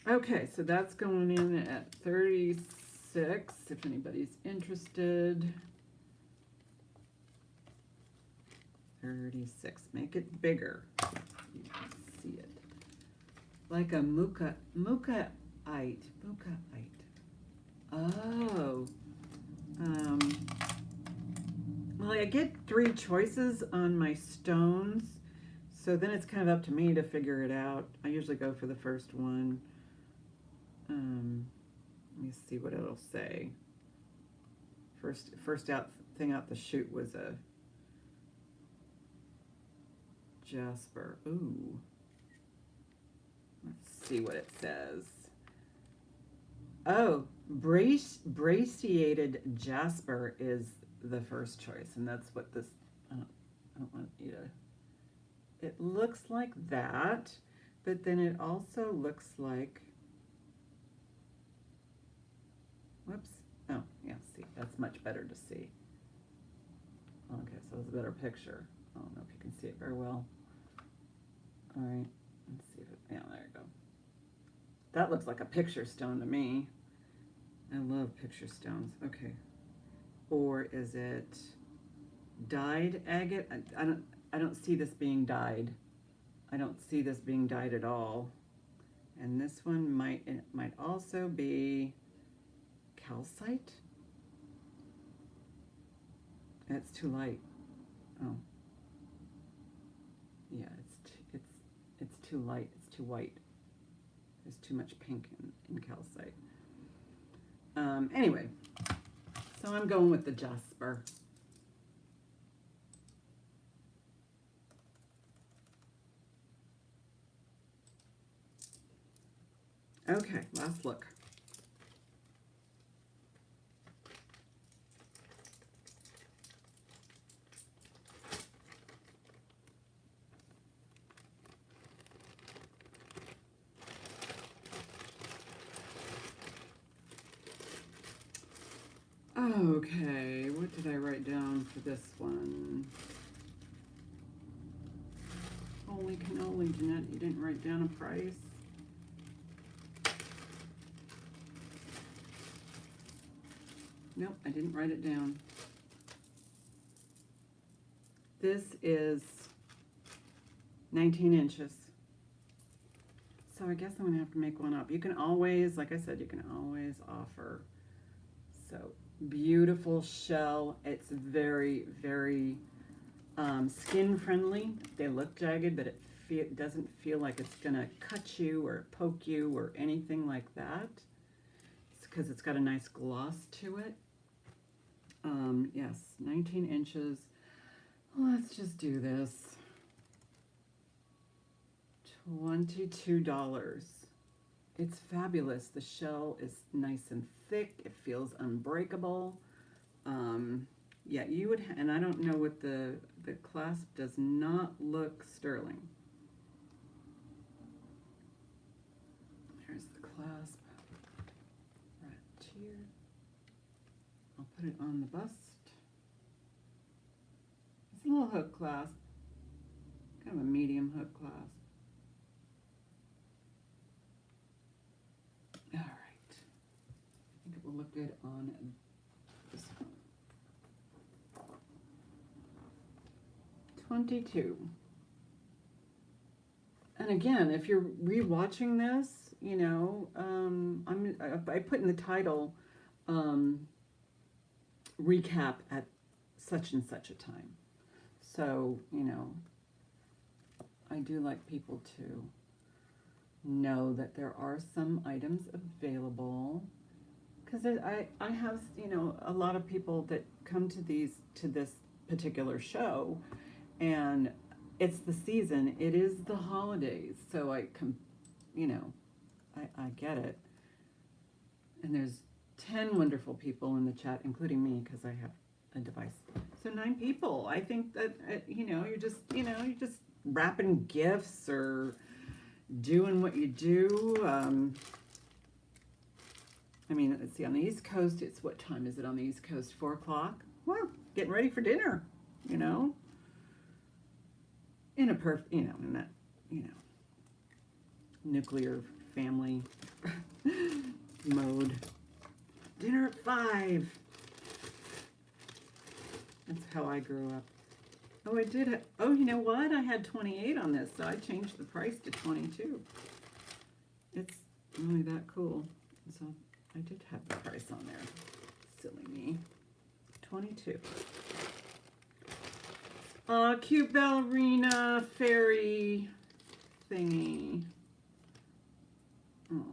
Okay, so that's going in at 36, if anybody's interested. 36. Make it bigger. You can see it. Like a mookaite. Oh. Well, I get 3 choices on my stones, so then it's kind of up to me to figure it out. I usually go for the first one. Let me see what it'll say. First thing out the chute was a jasper. Ooh. Let's see what it says. Oh, brachiated jasper is the first choice, and that's what this, I don't want you to, it looks like that, but then it also looks like, whoops, oh, yeah, see, that's much better to see. Okay, so it's a better picture. I don't know if you can see it very well. All right, let's see if it, yeah, there you go. That looks like a picture stone to me. I love picture stones. Okay. Or is it dyed agate? I don't see this being dyed. I don't see this being dyed at all. And this one might also be calcite. It's too light. Oh. Yeah, it's too light. It's too white. There's too much pink in calcite. Anyway, so I'm going with the jasper. Okay, last look. Okay, what did I write down for this one? Holy cannoli, Jeanette, you didn't write down a price? Nope, I didn't write it down. This is 19 inches. So I guess I'm gonna have to make one up. You can always, like I said, you can always offer. So beautiful shell. It's very, very skin friendly. They look jagged, but it doesn't feel like it's gonna cut you or poke you or anything like that. It's because it's got a nice gloss to it. Yes, 19 inches. Let's just do this. $22. It's fabulous. The shell is nice and thick. It feels unbreakable. Yeah, you would, and I don't know what the clasp does not look sterling. There's the clasp right here. I'll put it on the bust. It's a little hook clasp, kind of a medium hook clasp. All right, I think it will look good on this one. 22. And again, if you're rewatching this, you know, I put in the title, recap at such and such a time. So, you know, I do like people to know that there are some items available, because I have, you know, a lot of people that come to this particular show, and it's the season, it is the holidays, so I get it. And there's 10 wonderful people in the chat, including me, because I have a device. So 9 people. I think that you're just wrapping gifts or doing what you do. I mean, let's see, on the East Coast, it's, what time is it on the East Coast? 4 o'clock? Well, getting ready for dinner, you know? In a in that, nuclear family mode. Dinner at 5. That's how I grew up. Oh, I did. Oh, you know what? I had 28 on this, so I changed the price to 22. It's really that cool. So I did have the price on there. Silly me. 22. Cute ballerina fairy thingy. Oh,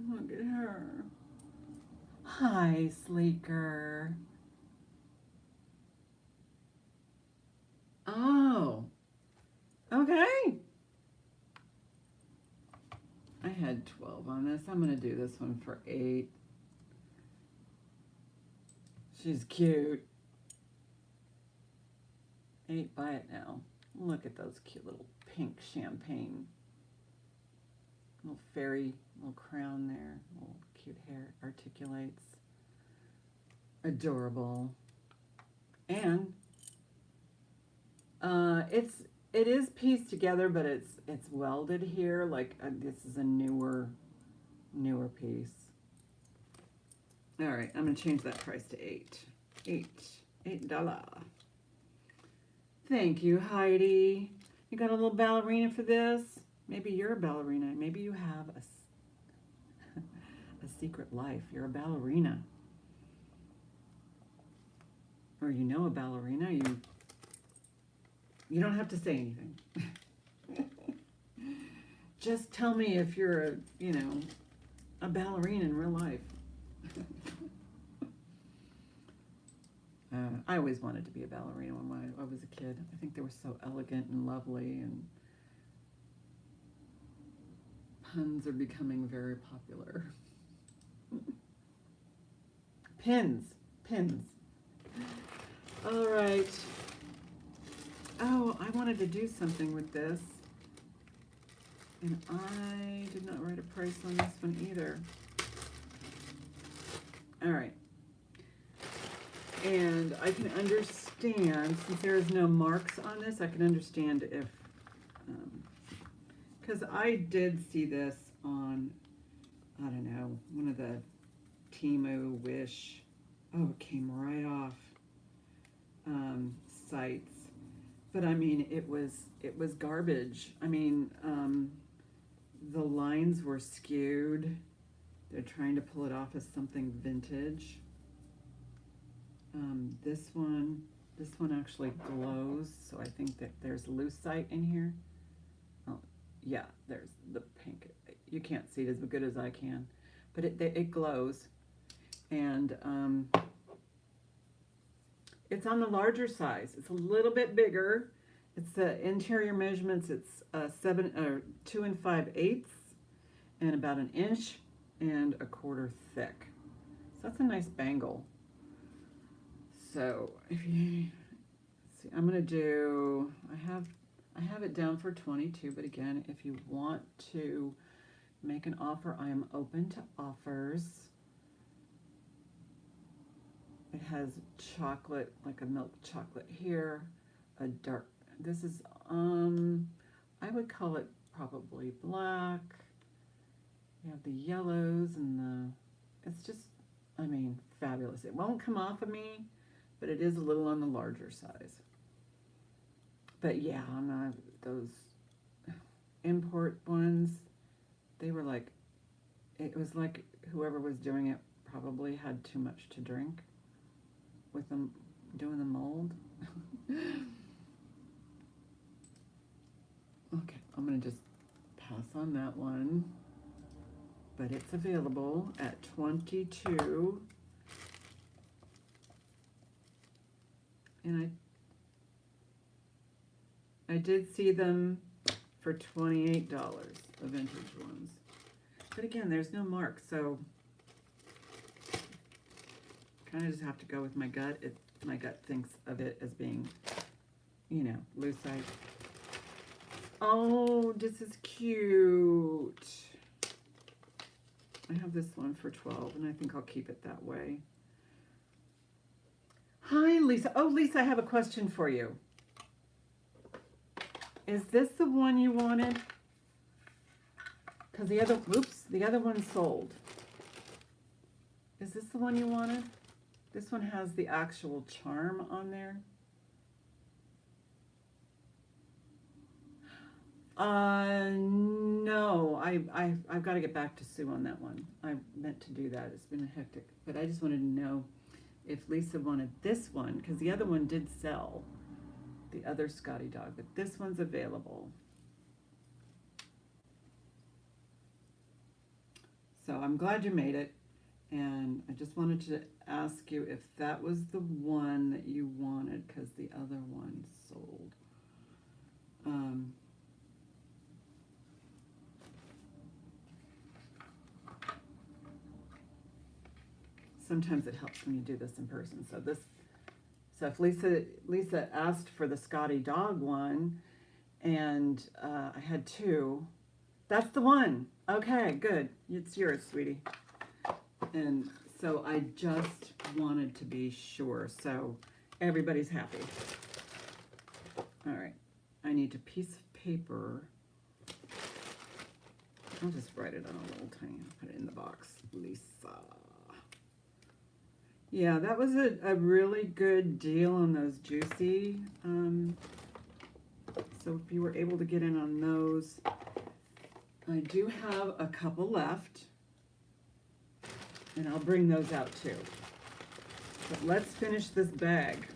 look at her. Hi, Sleeker. Oh, okay. I had 12 on this. I'm going to do this one for 8. She's cute. 8, buy it now. Look at those cute little pink champagne. Little fairy, little crown there. Little cute hair, articulates. Adorable. And it is pieced together, but it's welded here. Like this is a newer piece. All right, I'm gonna change that price to $8. Thank you, Heidi. You got a little ballerina for this? Maybe you're a ballerina. Maybe you have a secret life. You're a ballerina. Or you know a ballerina. You don't have to say anything. Just tell me if you're a ballerina in real life. I always wanted to be a ballerina when I was a kid. I think they were so elegant and lovely, and puns are becoming very popular. Pins. All right. Oh, I wanted to do something with this, and I did not write a price on this one either. All right. And I can understand, since there is no marks on this, I can understand if, because I did see this on, I don't know, one of the Temu Wish oh, it came right off sites. But I mean, it was garbage. I mean, the lines were skewed. They're trying to pull it off as something vintage. This one actually glows, so I think that there's lucite in here. Oh, yeah, there's the pink. You can't see it as good as I can, but it glows, and it's on the larger size. It's a little bit bigger. It's the interior measurements. It's 2 5/8, and about 1 1/4 inches thick. So that's a nice bangle. So if you see, I'm gonna do. I have it down for 22, but again, if you want to make an offer, I am open to offers. It has chocolate, like a milk chocolate here, a dark, this is, I would call it probably black. You have the yellows and it's just, I mean, fabulous. It won't come off of me, but it is a little on the larger size. But yeah, on those import ones, they were like, it was like whoever was doing it probably had too much to drink with them doing the mold. Okay, I'm gonna just pass on that one, but it's available at 22, and I did see them for $28, the vintage ones, but again, there's no mark, so kind of just have to go with my gut. My gut thinks of it as being, you know, lucite. Oh, this is cute. I have this one for 12, and I think I'll keep it that way. Hi, Lisa. Oh, Lisa, I have a question for you. Is this the one you wanted? Because the other one sold. Is this the one you wanted? This one has the actual charm on there. No, I've got to get back to Sue on that one. I meant to do that. It's been a hectic, but I just wanted to know if Lisa wanted this one, because the other one did sell, the other Scotty dog, but this one's available. So I'm glad you made it. And I just wanted to ask you if that was the one that you wanted, because the other one sold. Sometimes it helps when you do this in person. So if Lisa asked for the Scotty dog one, and I had 2, that's the one. Okay, good. It's yours, sweetie. And so I just wanted to be sure, so everybody's happy. All right, I need a piece of paper. I'll just write it on a little tiny, put it in the box. Lisa. Yeah, that was a really good deal on those juicy. So if you were able to get in on those, I do have a couple left. And I'll bring those out too. But let's finish this bag.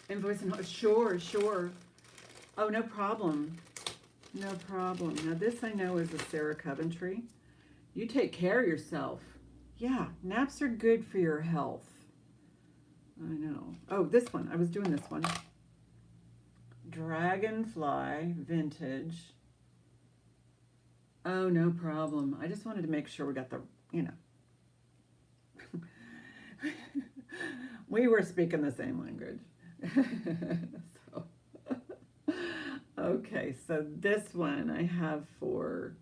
Invoice and sure. Oh, no problem. No problem. Now this I know is a Sarah Coventry. You take care of yourself. Yeah, naps are good for your health. I know. Oh, this one. I was doing this one. Dragonfly vintage. Oh, no problem. I just wanted to make sure we got the, you know. We were speaking the same language. So, okay, so this one I have for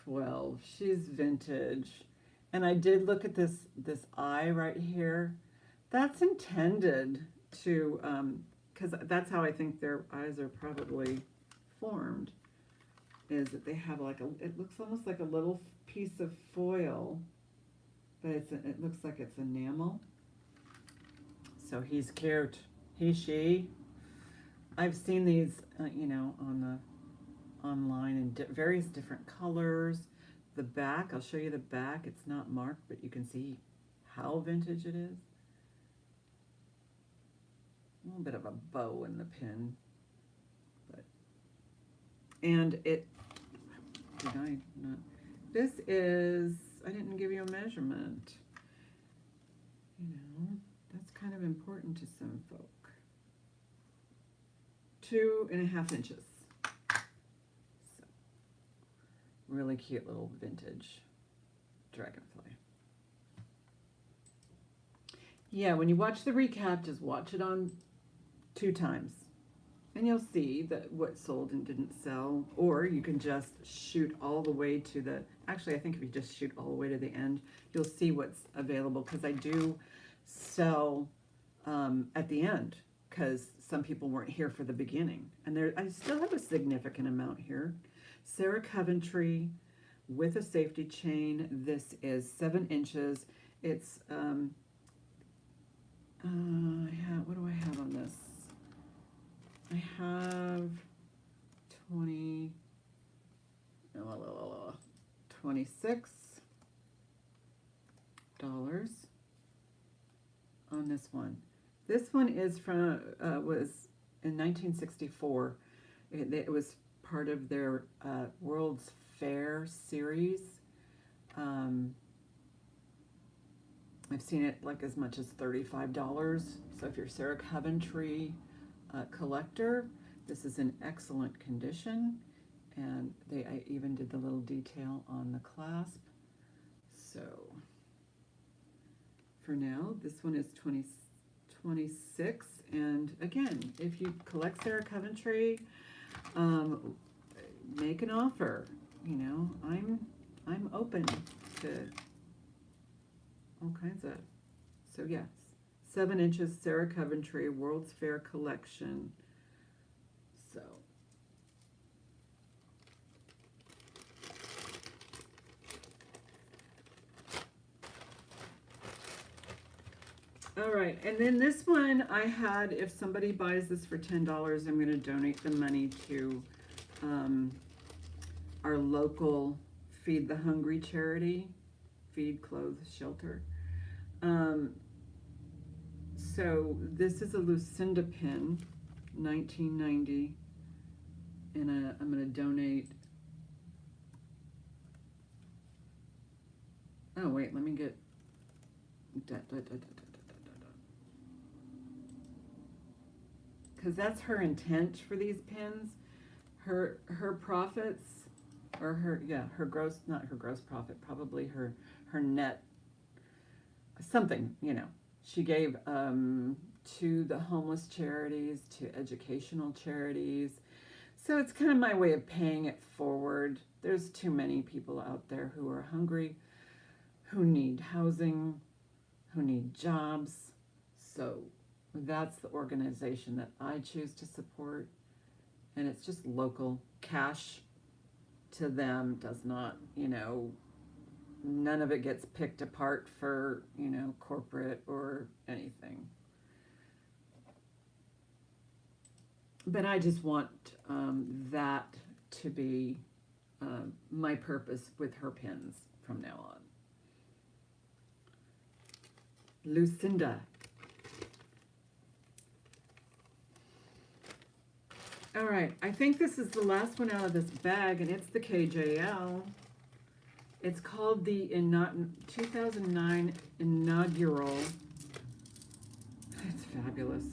12. She's vintage. And I did look at this eye right here. That's intended to, because that's how I think their eyes are probably formed. is that they have like it looks almost like a little piece of foil, but it looks like it's enamel. So he's cute. He, she. I've seen these, online in various different colors. The back, I'll show you the back. It's not marked, but you can see how vintage it is. A little bit of a bow in the pin, and it. Did I not? This is. I didn't give you a measurement. That's kind of important to some folk. 2.5 inches. So, really cute little vintage dragonfly. Yeah, when you watch the recap, just watch it on 2 times. And you'll see that what sold and didn't sell. Or you can just shoot all the way to the... Actually, I think if you just shoot all the way to the end, you'll see what's available. Because I do sell at the end. Because some people weren't here for the beginning. And I still have a significant amount here. Sarah Coventry with a safety chain. This is 7 inches. It's... what do I have on this? I have $26 on this one. This one is from was in 1964. It was part of their World's Fair series. I've seen it like as much as $35. So if you're Sarah Coventry collector, this is in excellent condition, and I even did the little detail on the clasp. So for now, this one is 26, and again, if you collect Sarah Coventry, make an offer. I'm open to all kinds of. So yes. 7 inches, Sarah Coventry, World's Fair collection. So. All right, and then this one I had, if somebody buys this for $10, I'm going to donate the money to our local Feed the Hungry charity, Feed, Clothe, Shelter. So this is a Lucinda pin, 1990, and I'm going to donate. Oh wait, let me get. Because that's her intent for these pins. Her profits, or her gross, not her gross profit, probably her net. Something, she gave to the homeless charities, to educational charities. So it's kind of my way of paying it forward. There's too many people out there who are hungry, who need housing, who need jobs. So that's the organization that I choose to support. And it's just local. Cash to them does not, none of it gets picked apart for, corporate or anything. But I just want that to be my purpose with her pins from now on. Lucinda. All right, I think this is the last one out of this bag, and it's the KJL. It's called the 2009 inaugural. It's fabulous.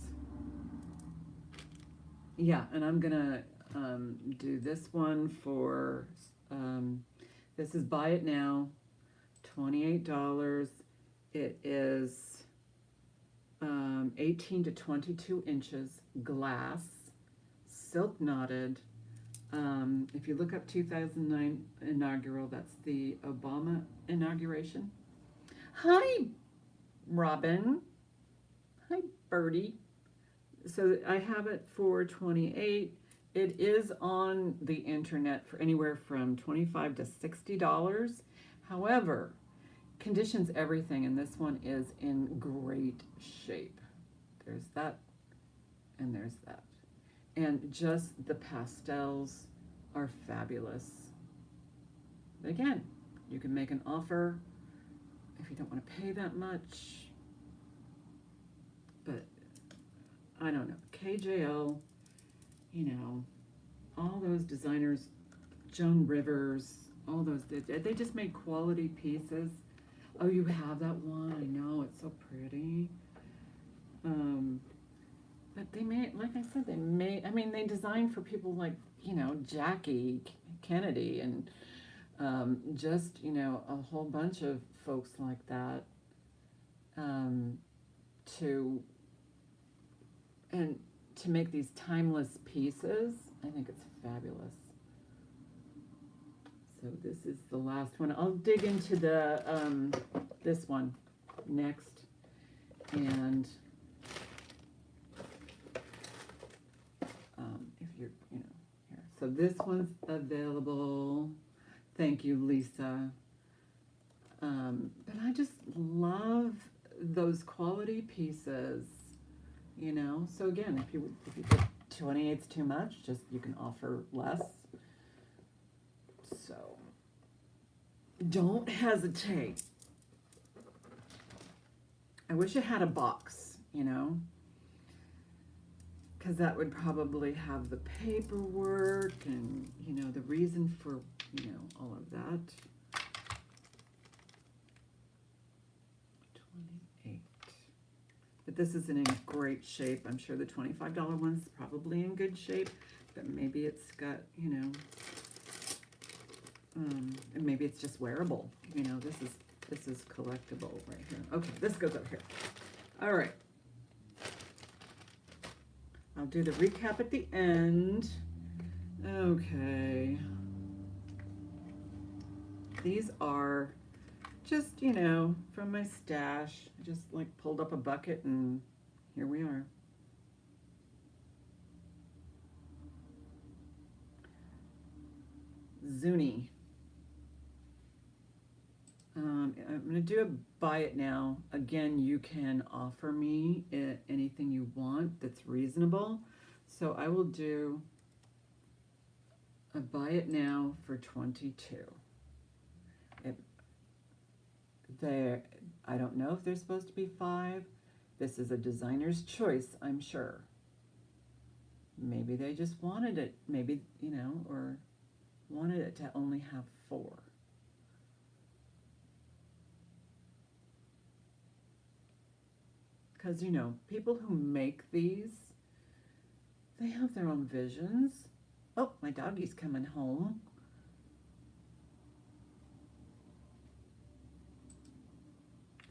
Yeah, and I'm gonna do this one for, this is Buy It Now, $28. It is 18 to 22 inches, glass, silk knotted. If you look up 2009 inaugural, that's the Obama inauguration. Hi, Robin. Hi, Birdie. So I have it for 28. It is on the internet for anywhere from $25 to $60. However, conditions everything, and this one is in great shape. There's that, and there's that. And just the pastels are fabulous. But again, you can make an offer if you don't want to pay that much. But I don't know. KJL, you know, all those designers, Joan Rivers, all those, they just made quality pieces. Oh, you have that one? I know, it's so pretty. But they made, like I said, they designed for people like, you know, Jackie Kennedy and just, you know, a whole bunch of folks like that to make these timeless pieces. I think it's fabulous. So this is the last one. I'll dig into the this one next, and if you're, you know, here. So this one's available. Thank you, Lisa. But I just love those quality pieces, you know. So again, if you think 28's too much, just you can offer less. So don't hesitate. I wish it had a box, you know, because that would probably have the paperwork and, you know, the reason for, you know, all of that. 28. But this isn't in great shape. I'm sure the $25 one's probably in good shape, but maybe it's got, you know, and maybe it's just wearable. You know, this is collectible right here. Okay, this goes up here. All right. I'll do the recap at the end. Okay. These are just, you know, from my stash. I just like pulled up a bucket and here we are. Zuni. I'm going to do a buy it now. Again, you can offer me anything you want that's reasonable. So I will do a buy it now for 22. I don't know if they're supposed to be 5. This is a designer's choice, I'm sure. Maybe they just wanted it, maybe, you know, or wanted it to only have 4. Because, you know, people who make these, they have their own visions. Oh, my doggy's coming home.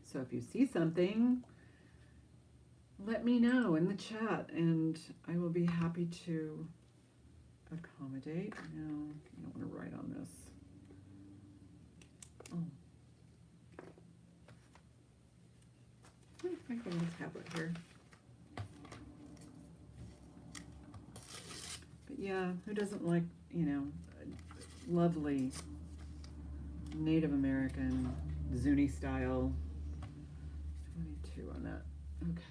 So if you see something, let me know in the chat, and I will be happy to accommodate. No, I don't want to write on this. Oh. I can this tablet here. But yeah, who doesn't like, you know, lovely Native American Zuni style? 22 on that. Okay.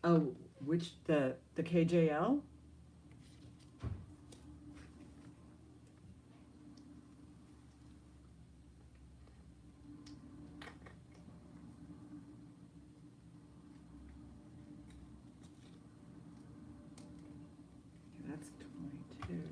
Oh, which the KJL? That's 22.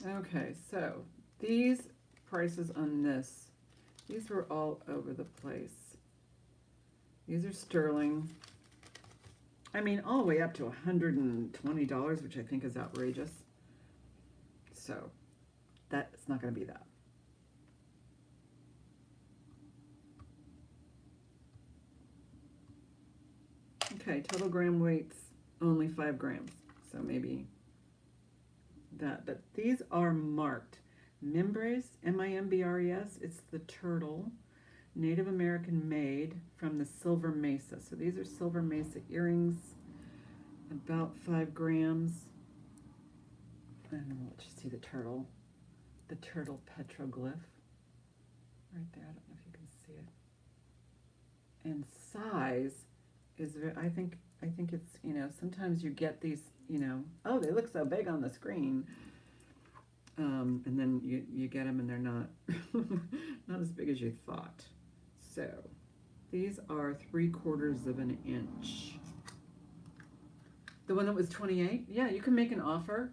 Okay, so these prices on this, these were all over the place. These are sterling. I mean, all the way up to $120, which I think is outrageous. So that's not going to be that. Okay, total gram weight's only 5 grams. So maybe that, but these are marked. Mimbres, M-I-M-B-R-E-S, it's the turtle, Native American made from the Silver Mesa. So these are Silver Mesa earrings, about 5 grams. And then let's just see the turtle petroglyph right there. I don't know if you can see it. And size is, I think it's, you know, sometimes you get these, you know, oh, they look so big on the screen. And then you get them and they're not, not as big as you thought. So these are 3/4 of an inch. The one that was 28, yeah, you can make an offer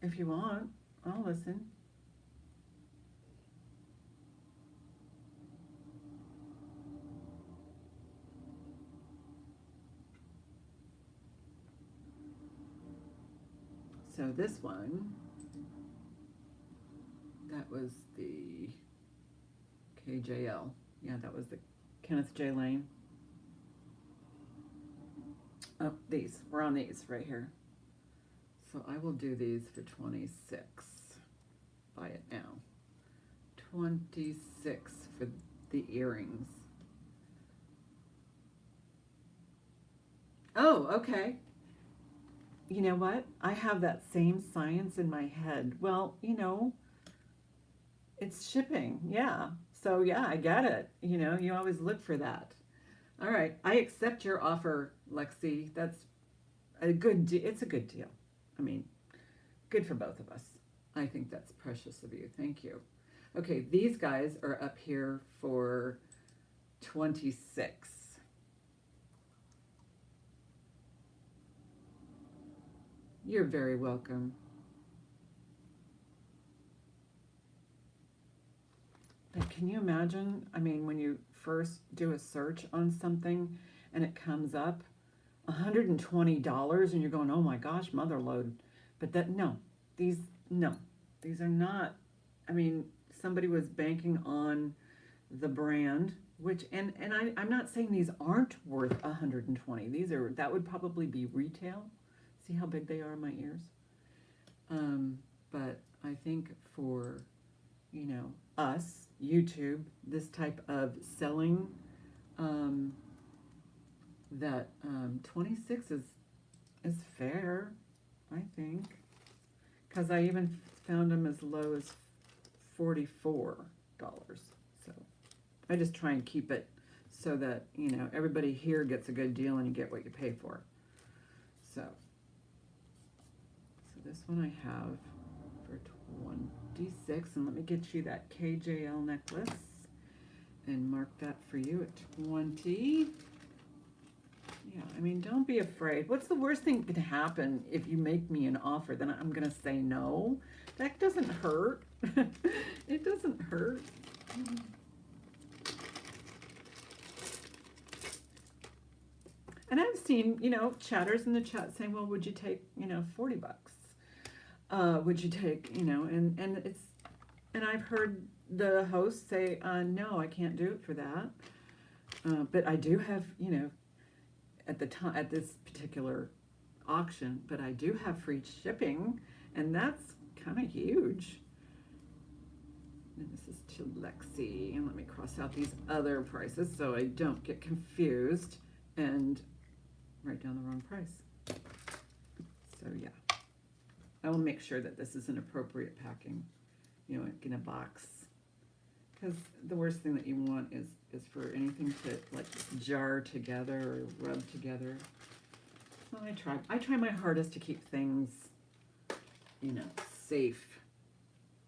if you want. I'll listen. So this one, that was the KJL. Yeah, that was the Kenneth J. Lane. Oh, these. We're on these right here. So I will do these for 26. Buy it now. 26 for the earrings. Oh, okay. You know what? I have that same science in my head. Well, you know, it's shipping. Yeah. So yeah, I get it. You know, you always look for that. All right. I accept your offer, Lexi. That's a good deal. It's a good deal. I mean, good for both of us. I think that's precious of you. Thank you. Okay, these guys are up here for 26. You're very welcome. But can you imagine, I mean, when you first do a search on something and it comes up $120 and you're going, oh my gosh, motherload. But that, no, these are not, I mean, somebody was banking on the brand, which, and I'm not saying these aren't worth 120. These are, that would probably be retail. See how big they are in my ears? But I think for, you know, us, YouTube, this type of selling, that 26 is fair, I think. Because I even found them as low as $44. So I just try and keep it so that, you know, everybody here gets a good deal and you get what you pay for. So this one I have for 26, and let me get you that KJL necklace and mark that for you at 20. Yeah, I mean, don't be afraid. What's the worst thing that can happen if you make me an offer? Then I'm going to say no. That doesn't hurt. It doesn't hurt. And I've seen, you know, chatters in the chat saying, well, would you take, you know, $40? Would you take, you know, and I've heard the host say, no, I can't do it for that. But I do have, you know, at this particular auction, but I do have free shipping, and that's kind of huge. And this is to Lexi, and let me cross out these other prices so I don't get confused and write down the wrong price. So yeah, I will make sure that this is an appropriate packing, you know, in a box, because the worst thing that you want is for anything to like jar together or rub together. So I try my hardest to keep things, you know, safe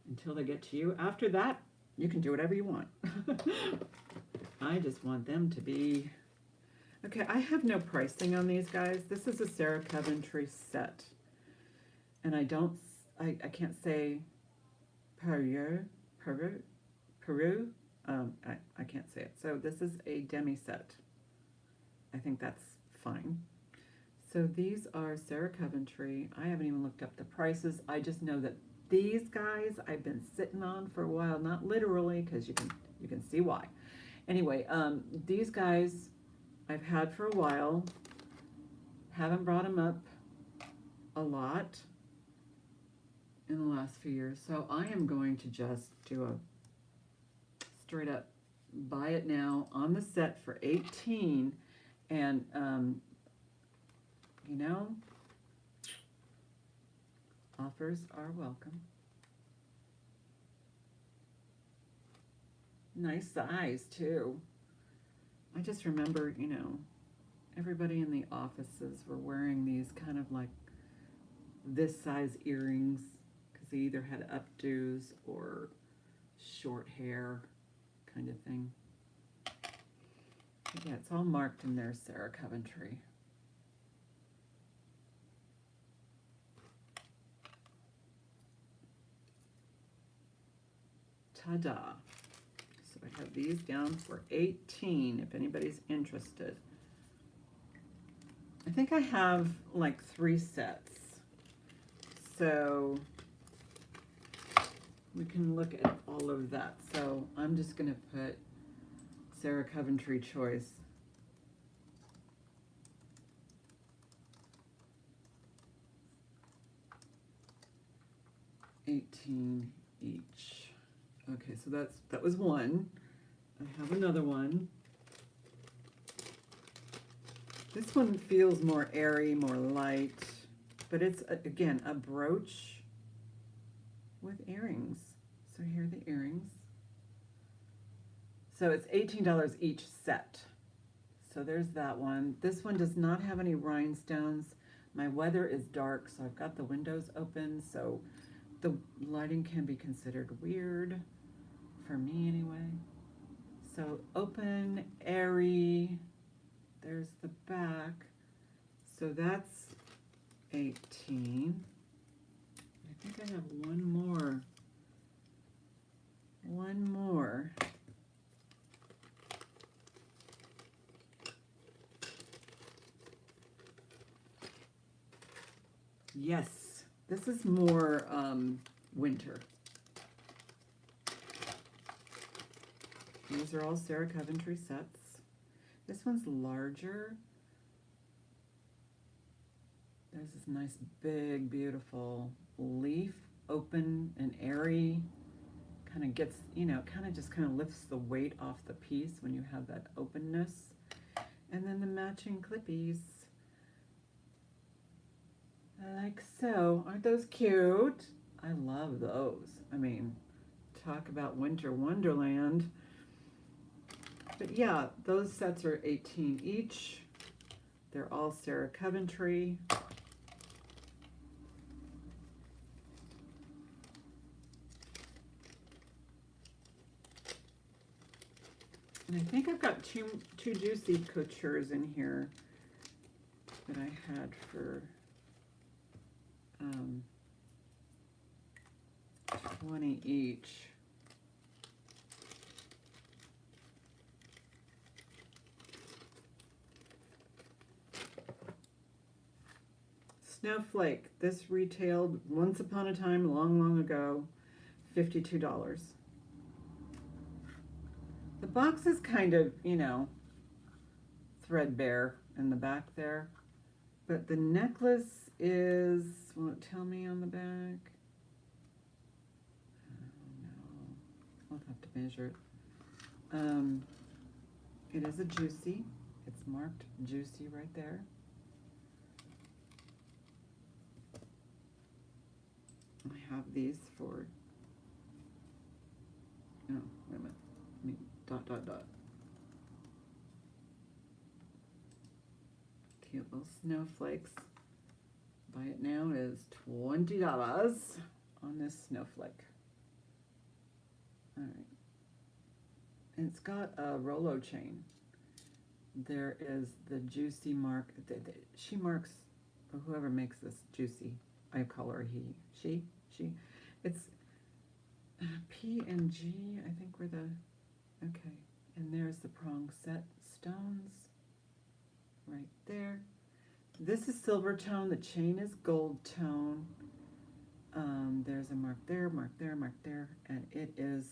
until they get to you. After that, you can do whatever you want. I just want them to be okay. I have no pricing on these guys. This is a Sarah Coventry set, and I can't say Peru. I can't say it. So this is a demi set. I think that's fine. So these are Sarah Coventry. I haven't even looked up the prices. I just know that these guys I've been sitting on for a while. Not literally, because you can see why. Anyway, these guys I've had for a while. Haven't brought them up a lot in the last few years. So I am going to just do a straight up buy it now on the set for $18. And, you know, offers are welcome. Nice size, too. I just remember, you know, everybody in the offices were wearing these kind of like this size earrings because they either had updos or short hair kind of thing. But yeah, it's all marked in there, Sarah Coventry. Ta-da. So I have these down for $18 if anybody's interested. I think I have like 3 sets. So we can look at all of that. So I'm just going to put Sarah Coventry choice. $18 each. Okay, so that was one. I have another one. This one feels more airy, more light, but it's again a brooch with earrings. So here are the earrings. So it's $18 each set. So there's that one. This one does not have any rhinestones. My weather is dark, so I've got the windows open, so the lighting can be considered weird, for me anyway. So open, airy, there's the back. So that's 18. I think I have one more. One more. Yes, this is more winter. These are all Sarah Coventry sets. This one's larger. There's this nice big, beautiful leaf, open and airy. Kind of gets, you know, kind of lifts the weight off the piece when you have that openness. And then the matching clippies. Like so. Aren't those cute? I love those. I mean, talk about winter wonderland. But yeah, those sets are 18 each. They're all Sarah Coventry. And I think I've got two juicy coutures in here that I had for 20 each. Snowflake. This retailed once upon a time, long, long ago, $52. The box is kind of, you know, threadbare in the back there. But the necklace is, will it tell me on the back? Oh, no. I'll have to measure it. It is a juicy. It's marked juicy right there. I have these for, oh, wait a minute. I mean, ... Cute little snowflakes. Buy it now is $20 on this snowflake. All right. And it's got a Rolo chain. There is the juicy mark. She marks, or whoever makes this juicy. I call her he. She. It's P and G, I think were the, okay. And there's the prong set stones right there. This is silver tone. The chain is gold tone. There's a mark there, mark there, mark there. And it is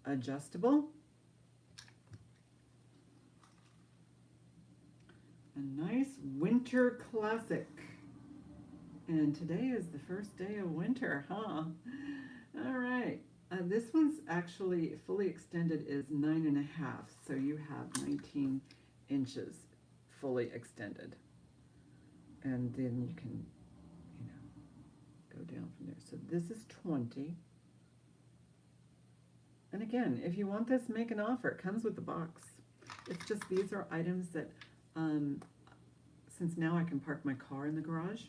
adjustable. A nice winter classic. And today is the first day of winter, huh? All right. This one's actually fully extended is 9.5, so you have 19 inches fully extended. And then you can, you know, go down from there. So this is 20. And again, if you want this, make an offer. It comes with the box. It's just these are items that, since now I can park my car in the garage,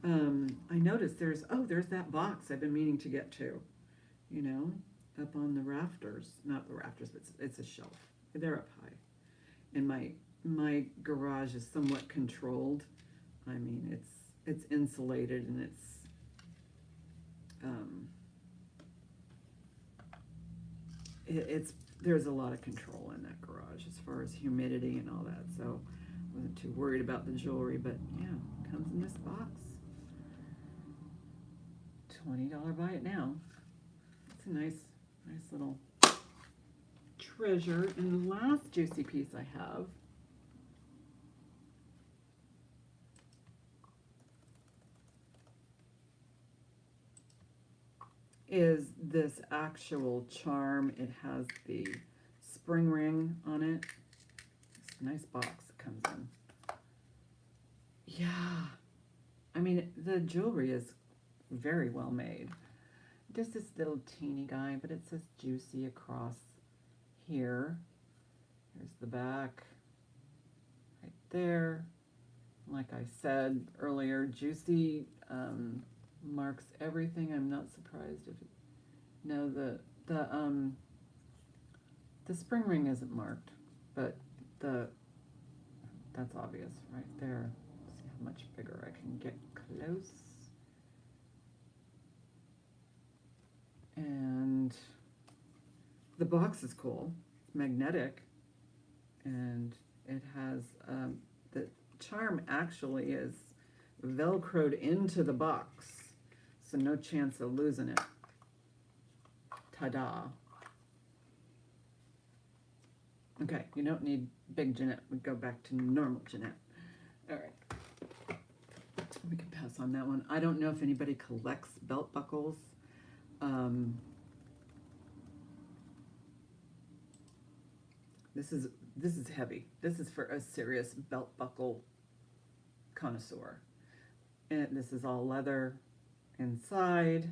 I noticed there's that box I've been meaning to get to, you know, up on the rafters. Not the rafters, but it's a shelf. They're up high. And my garage is somewhat controlled. I mean, it's insulated and it's there's a lot of control in that garage as far as humidity and all that. So I wasn't too worried about the jewelry, but yeah, it comes in this box. $20 buy it now. It's a nice little treasure. And the last juicy piece I have is this actual charm. It has the spring ring on it. It's a nice box it comes in. Yeah. I mean, the jewelry is very well made. Just this little teeny guy, but it says juicy across here. Here's the back. Right there. Like I said earlier, juicy marks everything. I'm not surprised if it, no, the spring ring isn't marked, but that's obvious right there. Let's see how much bigger I can get close. And the box is cool. It's magnetic, and it has the charm actually is velcroed into the box, so no chance of losing it. Ta-da. Okay, you don't need big Jeanette. We go back to normal Jeanette. All right. We can pass on that one. I don't know if anybody collects belt buckles. This is heavy. This is for a serious belt buckle connoisseur. And this is all leather inside.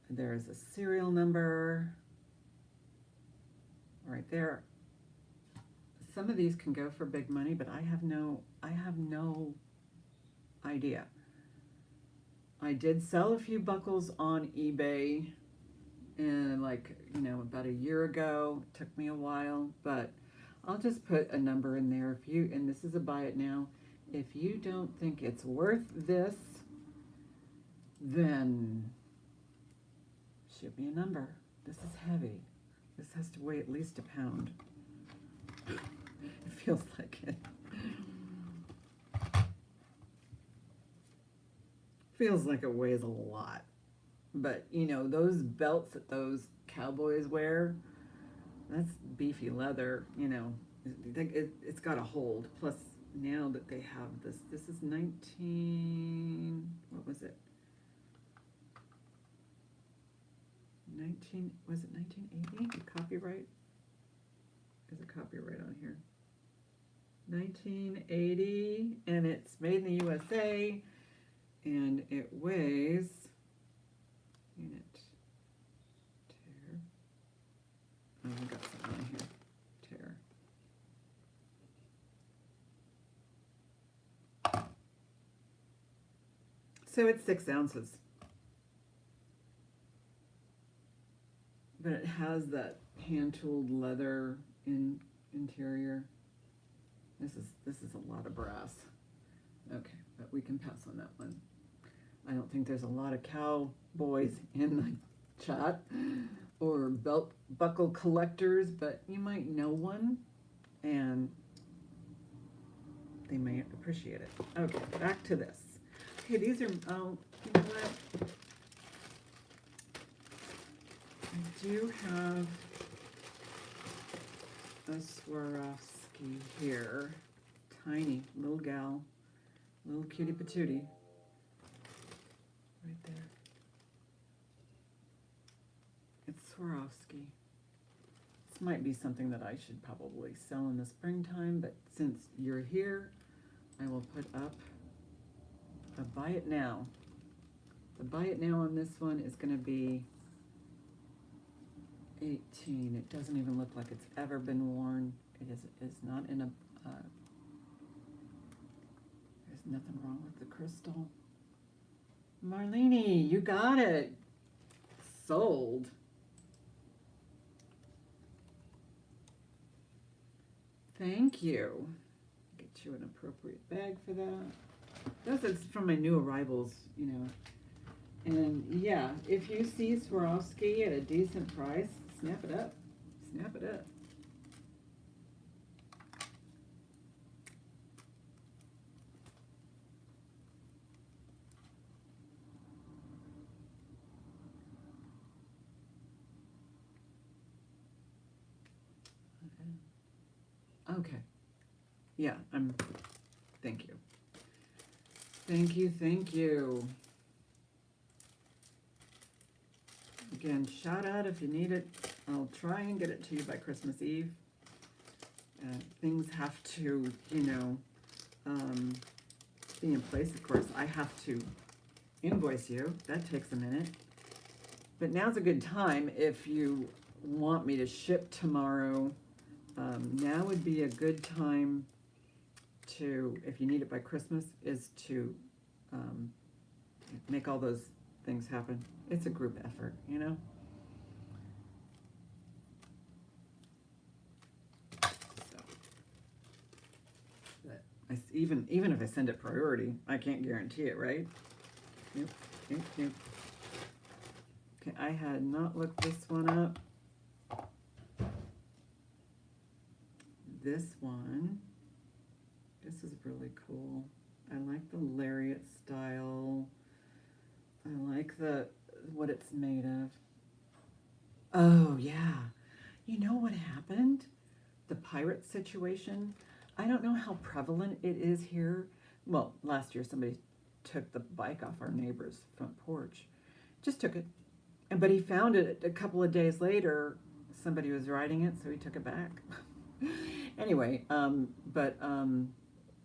There's a serial number right there. Some of these can go for big money, but I have no idea. I did sell a few buckles on eBay, and about a year ago. It took me a while, but I'll just put a number in there. And this is a buy it now. If you don't think it's worth this, then shoot me a number. This is heavy. This has to weigh at least a pound. It feels like it. Feels like it weighs a lot. But, those belts that those cowboys wear, that's beefy leather, it's got a hold. Plus, now that they have this is 1980? Copyright? There's a copyright on here. 1980, and it's made in the USA, and it weighs, unit, tear, oh, I got something on here, tear. So it's 6 ounces. But it has that hand-tooled leather interior. This is a lot of brass. Okay, but we can pass on that one. I don't think there's a lot of cowboys in the chat or belt buckle collectors, but you might know one, and they may appreciate it. Okay, back to this. Okay, these are, oh, you know what? I do have a Swarovski here. Tiny, little gal, little cutie patootie. right there. It's Swarovski. This might be something that I should probably sell in the springtime, but since you're here, I will put up a buy it now. The buy it now on this one is going to be 18. It doesn't even look like it's ever been worn. It is not in a, there's nothing wrong with the crystal. Marlene, you got it. Sold. Thank you. Get you an appropriate bag for that. That's from my new arrivals, you know. And yeah, if you see Swarovski at a decent price, snap it up. Snap it up. Okay. Yeah, thank you. Thank you, thank you. Again, shout out if you need it. I'll try and get it to you by Christmas Eve. Things have to, you know, be in place. Of course, I have to invoice you. That takes a minute. But now's a good time if you want me to ship tomorrow. Now would be a good time to, if you need it by Christmas, is to make all those things happen. It's a group effort, you know? So, but even if I send it priority, I can't guarantee it, right? Nope. Okay, I had not looked this one up. This one, this is really cool. I like the lariat style. I like what it's made of. Oh yeah, you know what happened? The pirate situation. I don't know how prevalent it is here. Well, last year somebody took the bike off our neighbor's front porch. Just took it. But he found it a couple of days later. Somebody was riding it, so he took it back. Anyway,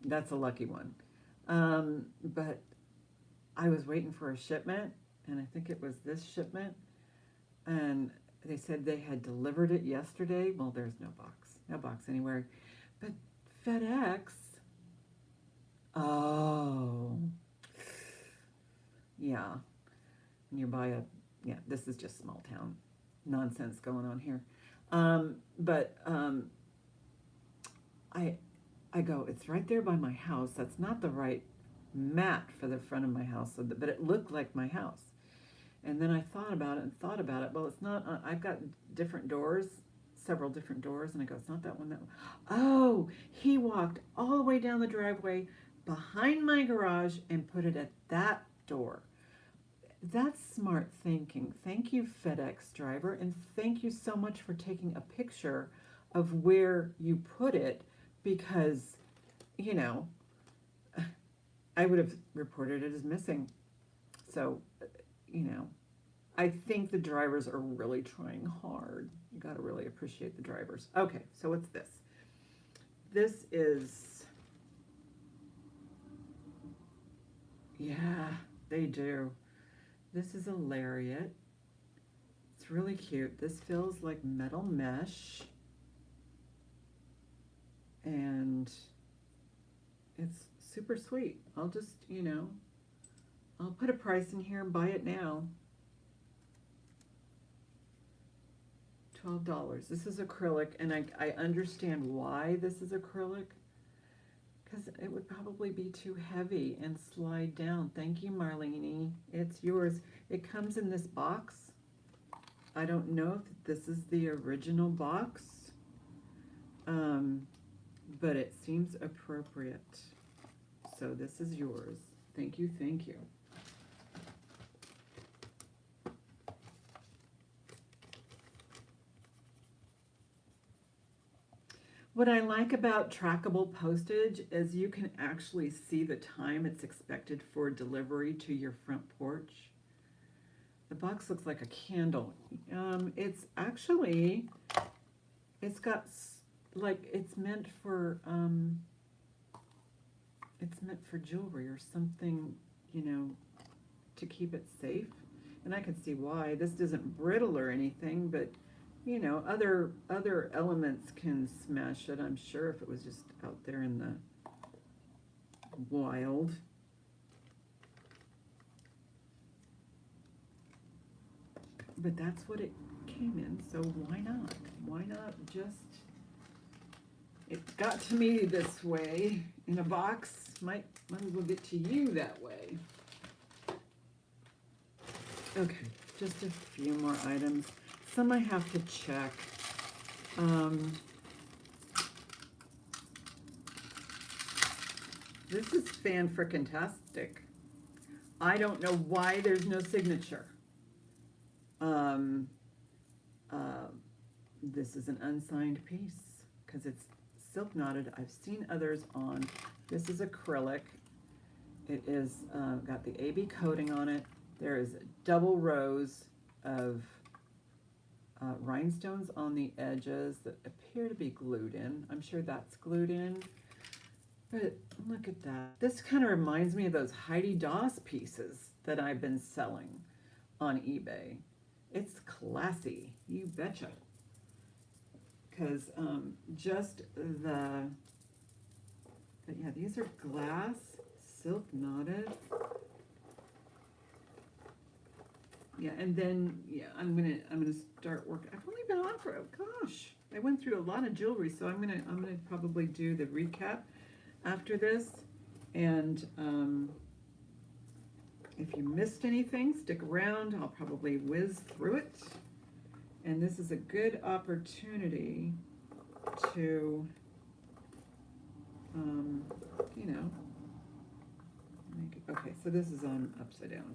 that's a lucky one. But I was waiting for a shipment, and I think it was this shipment, and they said they had delivered it yesterday. Well, there's no box anywhere. But FedEx, oh, yeah, and you buy this is just small town nonsense going on here. I go, it's right there by my house. That's not the right mat for the front of my house, but it looked like my house. And then I thought about it. Well, it's not, I've got different doors, several different doors, and I go, it's not that one, that one. Oh, he walked all the way down the driveway behind my garage and put it at that door. That's smart thinking. Thank you, FedEx driver, and thank you so much for taking a picture of where you put it, because, you know, I would have reported it as missing. So, you know, I think the drivers are really trying hard. You got to really appreciate the drivers. Okay, so what's this? This is, yeah, they do. This is a lariat. It's really cute. This feels like metal mesh. And it's super sweet. I'll just, you know, I'll put a price in here and buy it now. $12. This is acrylic, and I understand why this is acrylic, because it would probably be too heavy and slide down. Thank you, Marlene. It's yours. It comes in this box. I don't know if this is the original box, but it seems appropriate. So this is yours. Thank you, thank you. What What I like about trackable postage is you can actually see the time it's expected for delivery to your front porch. The box looks like a candle. It's actually, it's got like, it's meant for jewelry or something, you know, to keep it safe. And I can see why. This isn't brittle or anything, but you know, other elements can smash it, I'm sure, if it was just out there in the wild. But that's what it came in, so why not? Why not just, it got to me this way in a box, might as well get to you that way. Okay, just a few more items. Some I have to check. This is fan-frickin-tastic. I don't know why there's no signature. This is an unsigned piece because it's silk knotted. I've seen others on. This is acrylic. It is got the AB coating on it. There is double rows of rhinestones on the edges that appear to be glued in. I'm sure that's glued in. But look at that. This kind of reminds me of those Heidi Daus pieces that I've been selling on eBay. It's classy, you betcha. Because but yeah, these are glass, silk knotted. Yeah, and then yeah, I'm gonna start working. I've only been on for, gosh, I went through a lot of jewelry, so I'm gonna probably do the recap after this. And if you missed anything, stick around. I'll probably whiz through it. And this is a good opportunity to, you know, make it, okay, so this is on upside down,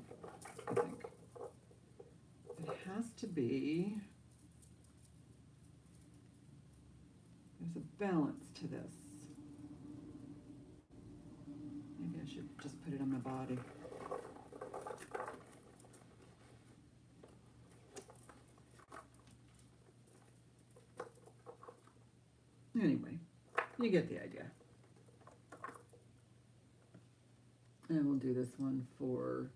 I think. It has to be, there's a balance to this. Maybe I should just put it on my body. Anyway, you get the idea. And we'll do this one for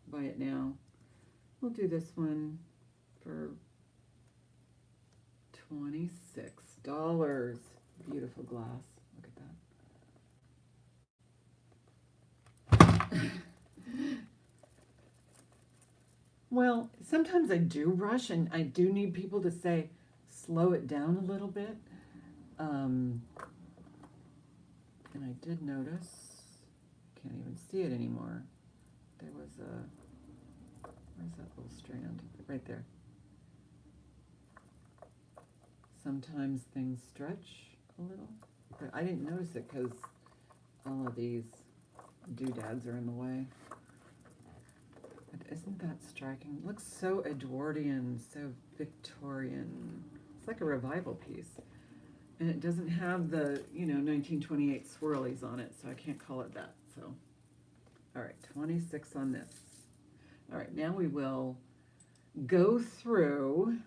Buy It Now. We'll do this one for $26. Beautiful glass. Look at that. Well, sometimes I do rush and I do need people to say, slow it down a little bit. And I did notice, can't even see it anymore. There was where's that little strand? Right there. Sometimes things stretch a little, but I didn't notice it because all of these doodads are in the way. But isn't that striking? It looks so Edwardian, so Victorian. It's like a revival piece. And it doesn't have the, you know, 1928 swirlies on it, so I can't call it that. So, all right, 26 on this. All right, now we will go through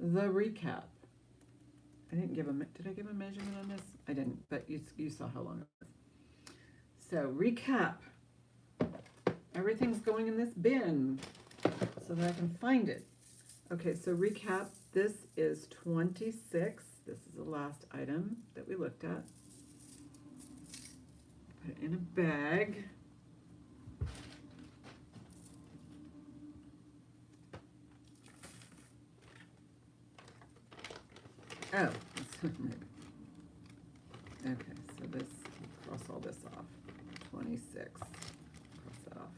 the recap. I didn't give did I give a measurement on this? I didn't, but you saw how long it was. So, recap. Everything's going in this bin so that I can find it. Okay, so recap, this is 26. This is the last item that we looked at. Put it in a bag. Oh, okay, so this, cross all this off. 26, cross that off.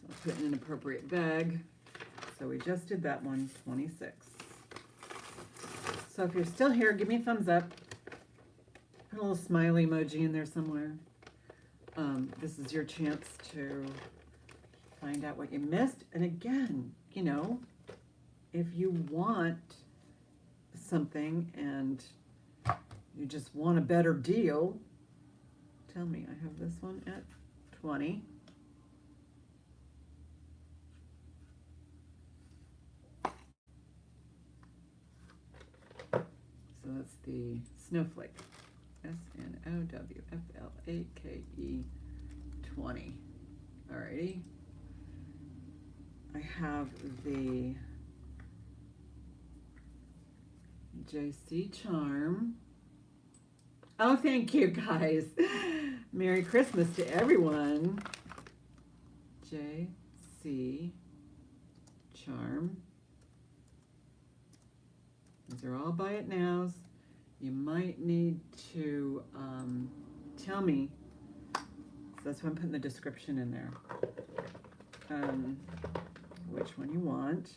So I'll put it in an appropriate bag. So we just did that one, 26. So if you're still here, give me a thumbs up. Put a little smiley emoji in there somewhere. This is your chance to find out what you missed. And again, you know, if you want something and you just want a better deal, tell me. I have this one at 20. So that's the Snowflake. SNOWFLAKE 20. Alrighty. I have the JC Charm. Oh, thank you guys. Merry Christmas to everyone. JC Charm. These are all buy it nows. You might need to tell me. So that's why I'm putting the description in there. Which one you want.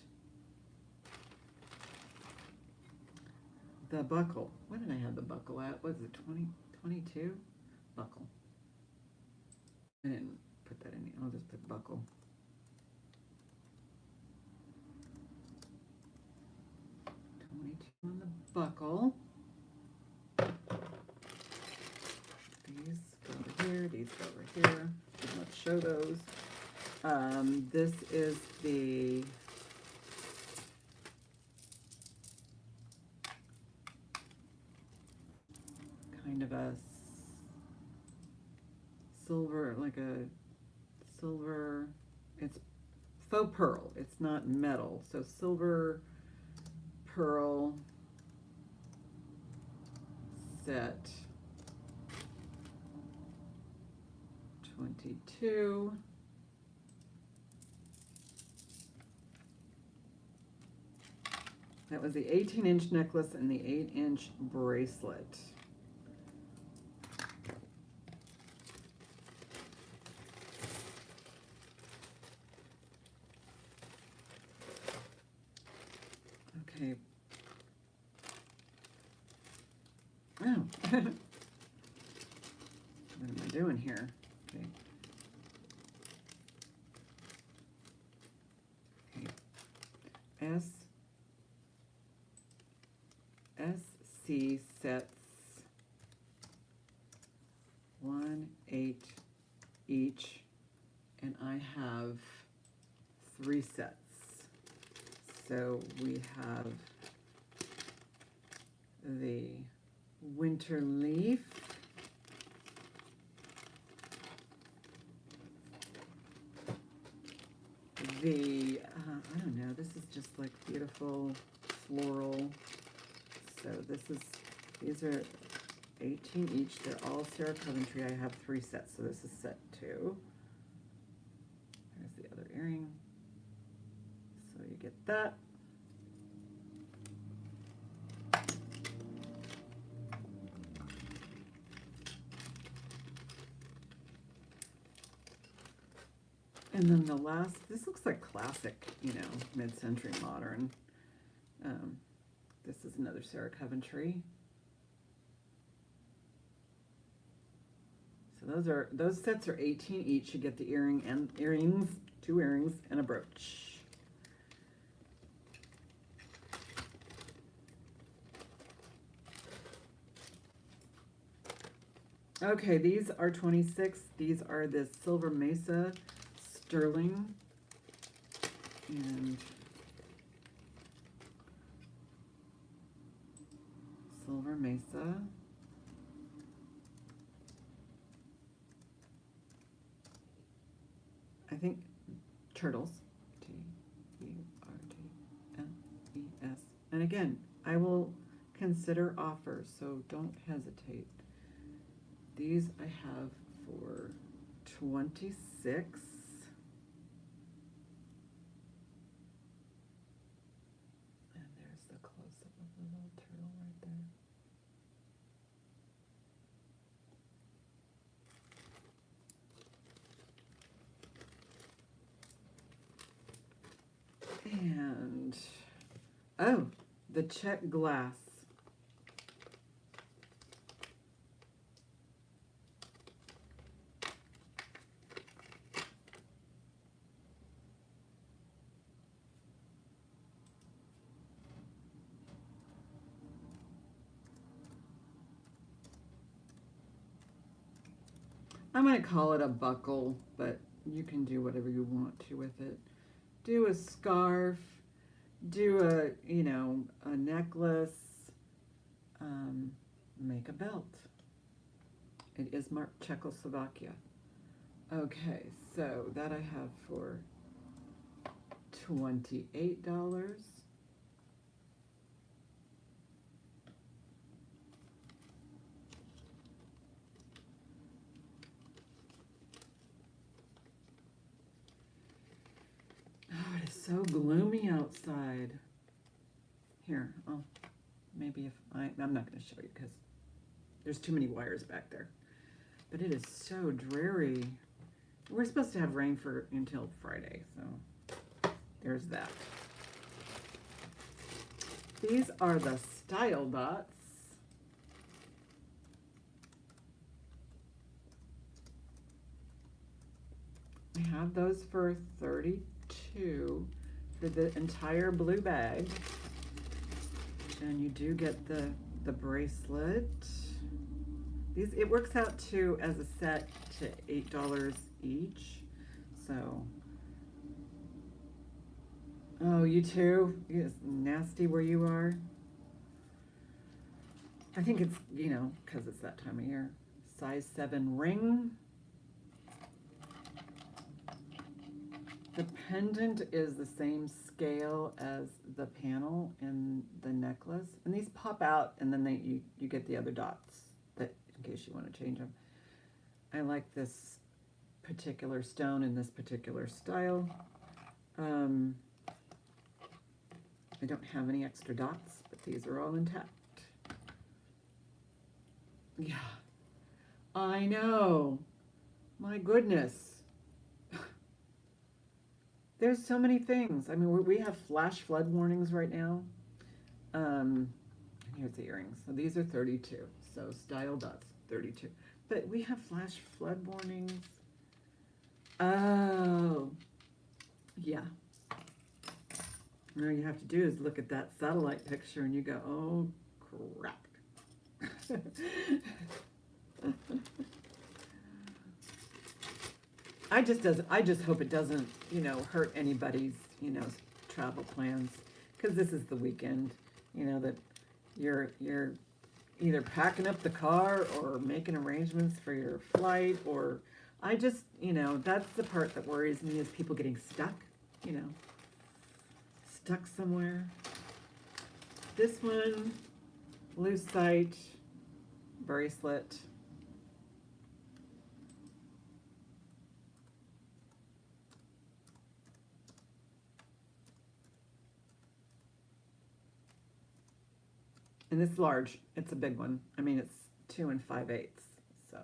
The buckle. What did I have the buckle at? Was it 20, 22? Buckle. I didn't put that in. I'll just put buckle. On the buckle. These go over here, these go over here. Let's show those. This is the kind of a silver, like a silver, it's faux pearl. It's not metal. So silver pearl set 22. That was the 18-inch necklace and the 8-inch bracelet. Okay. Oh. What am I doing here? Okay. Okay. SC sets 1/8 each, and I have 3 sets. So we have the winter leaf, the I don't know, this is just like beautiful floral. So these are 18 each. They're all Sarah Coventry. I have 3 sets, so this is set 2. There's the other earring. So you get that. And then the last, this looks like classic, you know, mid-century modern. This is another Sarah Coventry. So those sets are 18 each. You get the earring and earrings, 2 earrings, and a brooch. Okay, these are 26. These are the Silver Mesa Sterling. And Silver Mesa. I think turtles. Turtles. And again, I will consider offers, so don't hesitate. These I have for 26. And there's the close-up of the little turtle right there. And, oh, the check glass. I'm going to call it a buckle, but you can do whatever you want to with it. Do a scarf, do a necklace, make a belt. It is marked Czechoslovakia. Okay, so that I have for $28. Oh, it is so gloomy outside. Here, maybe if I'm not going to show you because there's too many wires back there. But it is so dreary. We're supposed to have rain until Friday, so there's that. These are the style dots. I have those for $32 for the entire blue bag. And you do get the bracelet. It works out to, as a set, to $8 each. So, oh, you too? It's nasty where you are. I think it's, because it's that time of year. Size 7 ring. The pendant is the same scale as the panel in the necklace. And these pop out, and then you get the other dots, that in case you want to change them. I like this particular stone in this particular style. I don't have any extra dots, but these are all intact. Yeah, I know. My goodness. There's so many things. I mean, we have flash flood warnings right now. Here's the earrings. So these are 32. So style dots, 32. But we have flash flood warnings. Oh, yeah. And all you have to do is look at that satellite picture and you go, oh, crap. I just hope it doesn't, hurt anybody's, travel plans. Because this is the weekend, that you're either packing up the car or making arrangements for your flight, or I just, that's the part that worries me, is people getting stuck, stuck somewhere. This one, lucite bracelet. And it's large. It's a big one. I mean, it's 2 5/8. So,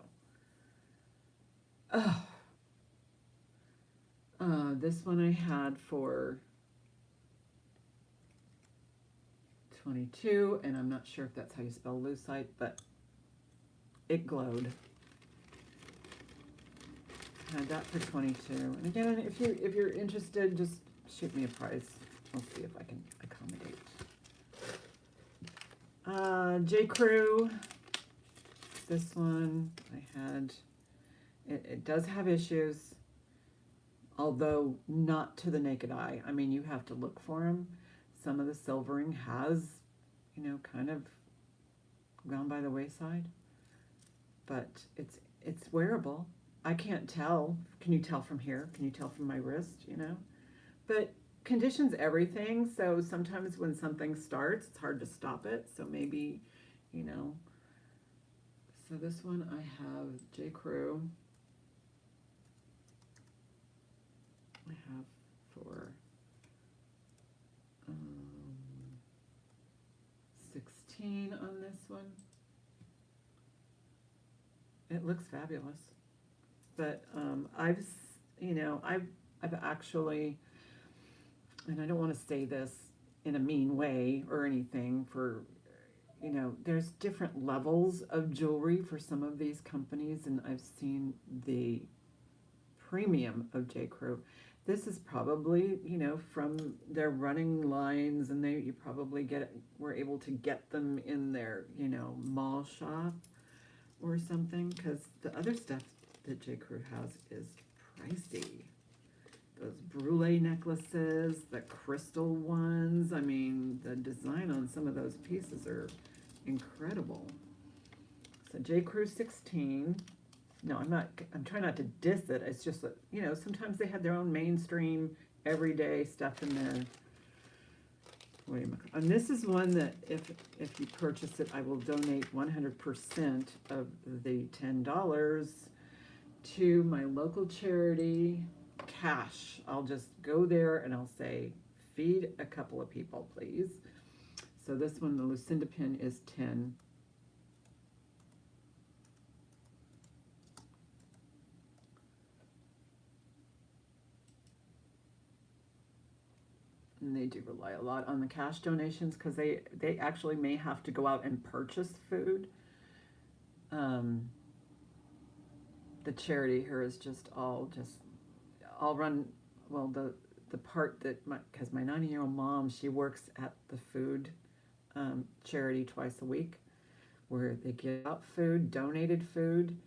this one I had for 22, and I'm not sure if that's how you spell lucite, but it glowed. Had that for 22. And again, if you're interested, just shoot me a price. I'll see if I can accommodate. J. Crew, this one I had, it does have issues, although not to the naked eye. I mean, you have to look for them. Some of the silvering has, kind of gone by the wayside, but it's wearable. I can't tell. Can you tell from here? Can you tell from my wrist, But conditions everything, so sometimes when something starts, it's hard to stop it. So maybe, so this one I have J. Crew. I have for 16 on this one. It looks fabulous, but I've actually, and I don't want to say this in a mean way or anything, for, there's different levels of jewelry for some of these companies, and I've seen the premium of J. Crew. This is probably, from their running lines, and you probably were able to get them in their, mall shop or something, because the other stuff that J. Crew has is pricey. Those brulee necklaces, the crystal ones, I mean, the design on some of those pieces are incredible. So J. Crew 16. No, I'm trying not to diss it. It's just that, you know, sometimes they have their own mainstream, everyday stuff in there. Wait a minute. And this is one that if you purchase it, I will donate 100% of the $10 to my local charity, cash. I'll just go there and I'll say, feed a couple of people, please. So this one, the Lucinda pin, is 10. And they do rely a lot on the cash donations because they actually may have to go out and purchase food. The charity here is just all run, well, the part that, because my 90-year-old mom, she works at the food charity twice a week where they give out food, donated food,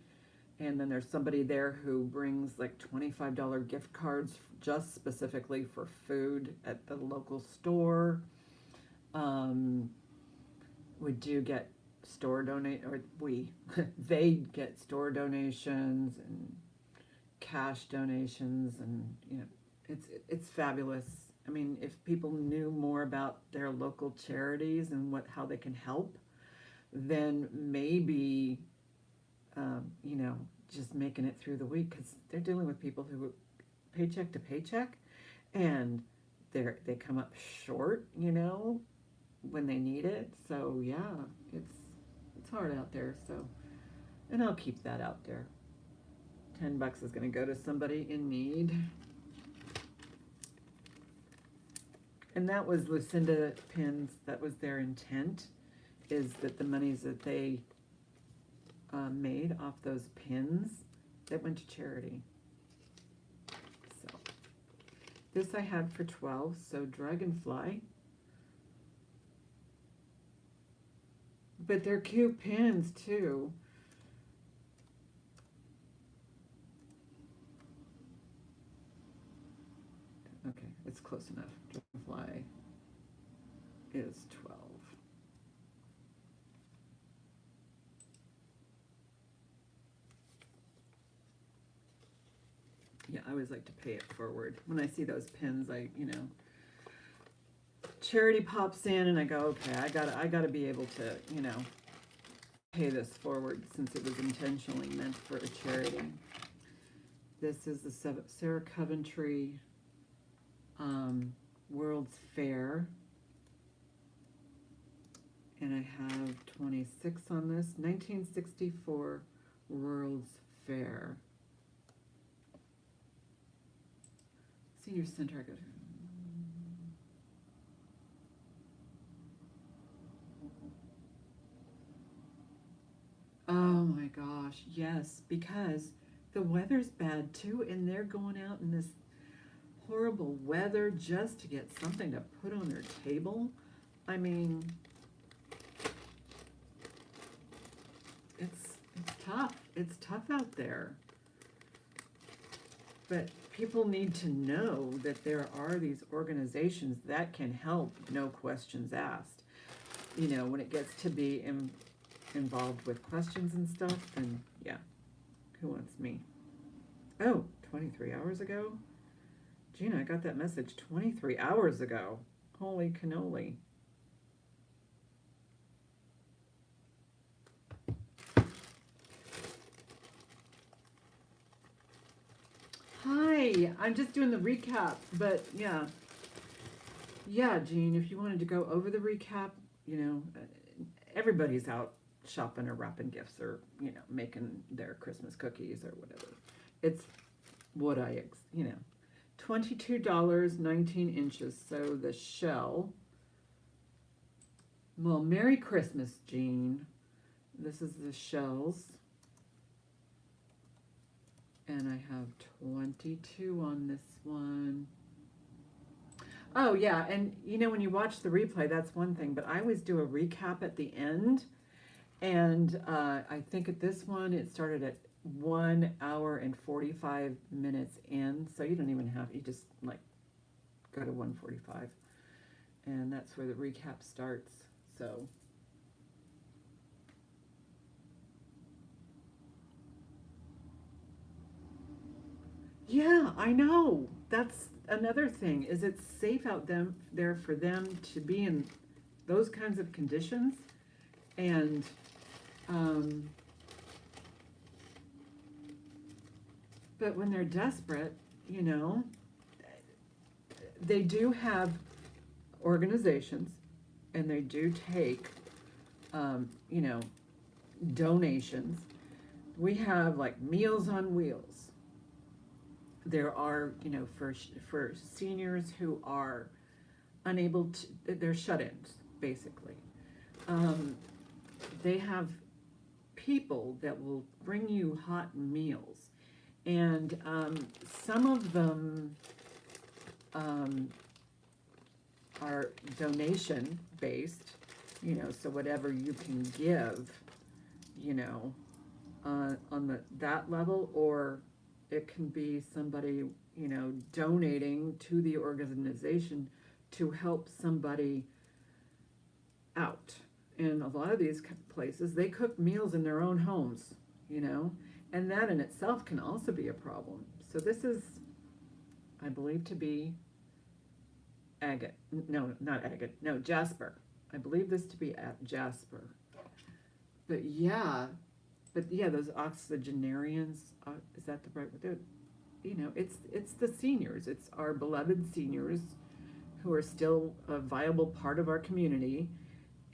and then there's somebody there who brings like $25 gift cards just specifically for food at the local store. We do get store they get store donations and cash donations, and you know, it's fabulous. I mean, if people knew more about their local charities and how they can help, then maybe you know, just making it through the week, because they're dealing with people who paycheck to paycheck, and they come up short, you know, when they need it. So yeah, it's hard out there. So, and I'll keep that out there. $10 is going to go to somebody in need. And that was Lucinda pins. That was their intent, is that the monies that they made off those pins that went to charity. So this I had for 12. So Dragonfly, but they're cute pins too. Okay, it's close enough. Dragonfly is 12. Yeah, I always like to pay it forward. When I see those pins, you know, charity pops in and I go, okay, I gotta be able to, you know, pay this forward since it was intentionally meant for a charity. This is the Sarah Coventry World's Fair. And I have 26 on this, 1964 World's Fair. Senior Center, I go to. Oh my gosh, yes, because the weather's bad too, and they're going out in this horrible weather just to get something to put on their table. I mean, it's tough. It's tough out there. But people need to know that there are these organizations that can help, no questions asked. You know, when it gets to be involved with questions and stuff, then yeah, who wants me? Oh, 23 hours ago? Gina, I got that message 23 hours ago. Holy cannoli. Hi, I'm just doing the recap, but yeah. Yeah, Jean, if you wanted to go over the recap, you know, everybody's out shopping or wrapping gifts or, you know, making their Christmas cookies or whatever. It's what you know, $22, 19 inches. So the shell, well, Merry Christmas, Jean. This is the shells. And I have 22 on this one. Oh, yeah, and you know, when you watch the replay, that's one thing, but I always do a recap at the end. And I think at this one, it started at 1 hour and 45 minutes in, so you don't even have, you just like go to 1:45, and that's where the recap starts. So yeah, I know. That's another thing, is it's safe out there for them to be in those kinds of conditions. And um, but when they're desperate, you know, they do have organizations, and they do take, you know, donations. We have like Meals on Wheels. There are, you know, for seniors who are unable to, they're shut-ins, basically. They have people that will bring you hot meals, and some of them are donation based, you know, so whatever you can give, you know, on that level, or it can be somebody, you know, donating to the organization to help somebody out. And a lot of these places, they cook meals in their own homes, you know, and that in itself can also be a problem. So this is, I believe, to be agate. No, not agate. No, jasper. I believe this to be at jasper. But yeah, those octogenarians, is that the right word? You know, it's the seniors. It's our beloved seniors who are still a viable part of our community